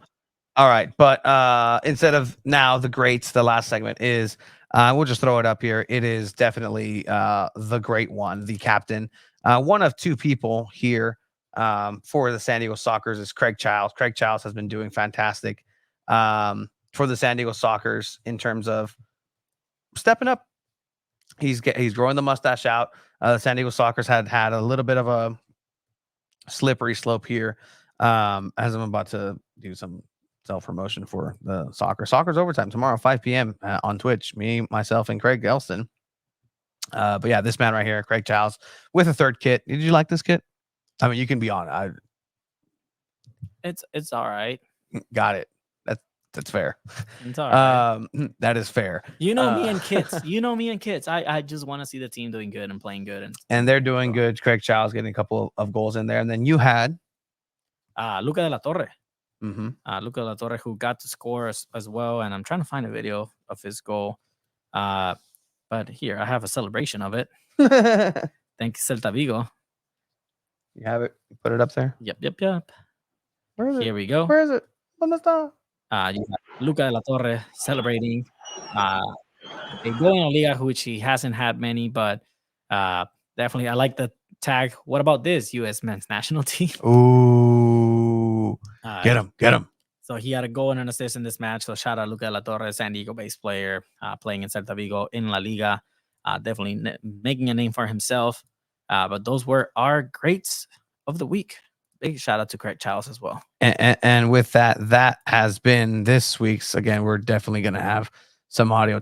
right. But instead of now the greats, the last segment is, we'll just throw it up here. It is definitely the great one, the captain. One of two people here for the San Diego Sockers is Craig Childs. Craig Childs has been doing fantastic for the San Diego Sockers in terms of stepping up. He's growing the mustache out. The San Diego Sockers had a little bit of a slippery slope here as I'm about to do some self-promotion for the Soccer's Overtime tomorrow, 5 p.m. On Twitch. Me, myself, and Craig Elston. But yeah, this man right here, Craig Childs, with a third kit. Did you like this kit? I mean, you can be on. It's all right. Got it. That's fair. It's all right. That is fair. Me and kits. Me and kits. I just want to see the team doing good and playing good, and they're doing good. Craig Childs getting a couple of goals in there, and then you had Luca de la Torre. Mm-hmm. Luca de la Torre, who got to score as well, and I'm trying to find a video of his goal. But here I have a celebration of it. Thank you, Celta Vigo. You have it. You put it up there. Yep. Where is it? Here we go. Where is it? ¿Dónde está? You got Luca de la Torre celebrating a goal in La Liga, which he hasn't had many, but definitely I like the tag. What about this U.S. men's national team? Ooh, get him. So he had a goal and an assist in this match. So shout out Luca de la Torre, San Diego-based player, playing in Celta Vigo in La Liga, definitely making a name for himself. But those were our greats of the week. Big shout out to Craig Childs as well. And with that has been this week's. Again, we're definitely going to have some audio.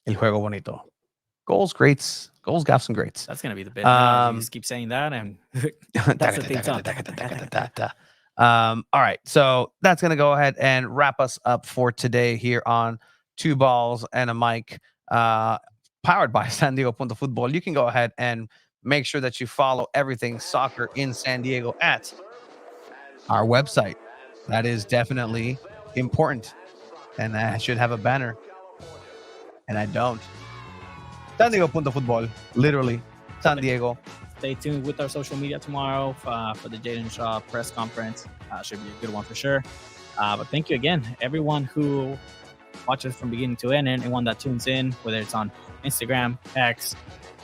El Juego Bonito. Goals, greats. Goals, gaffes, and greats. That's going to be the bit. You just keep saying that, and that's the theme song. All right. So that's going to go ahead and wrap us up for today here on 2 Balls and a Mic, powered by San Diego Punto Football. You can go ahead and make sure that you follow everything soccer in San Diego at our website. That is definitely important. And I should have a banner. And I don't. San Diego Punto Football. Literally. San Diego. Stay tuned with our social media tomorrow for the Jaden Shaw press conference. Should be a good one for sure. But thank you again, everyone who watches from beginning to end, and anyone that tunes in, whether it's on Instagram, X,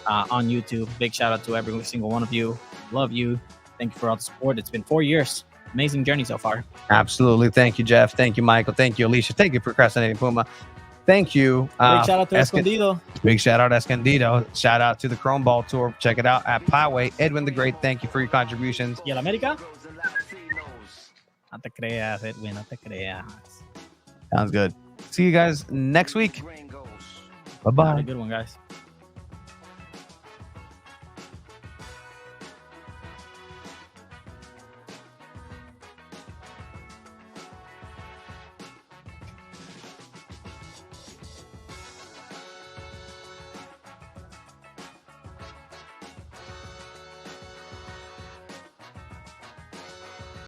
on YouTube. Big shout out to every single one of you. Love you. Thank you for all the support. It's been 4 years. amazing journey so far. Absolutely. Thank you, Jeff. Thank you, Michael. Thank you, Alicia. Thank you, Procrastinating Puma. Thank you. Big shout out to Escon- Escondido. Big shout out, Escondido. Shout out to the Chrome Ball Tour. Check it out at Pieway. Edwin the Great, thank you for your contributions. ¿Y el América? No te creas, Edwin, no te creas. Sounds good. See you guys next week. Have Bye-bye. a good one, guys.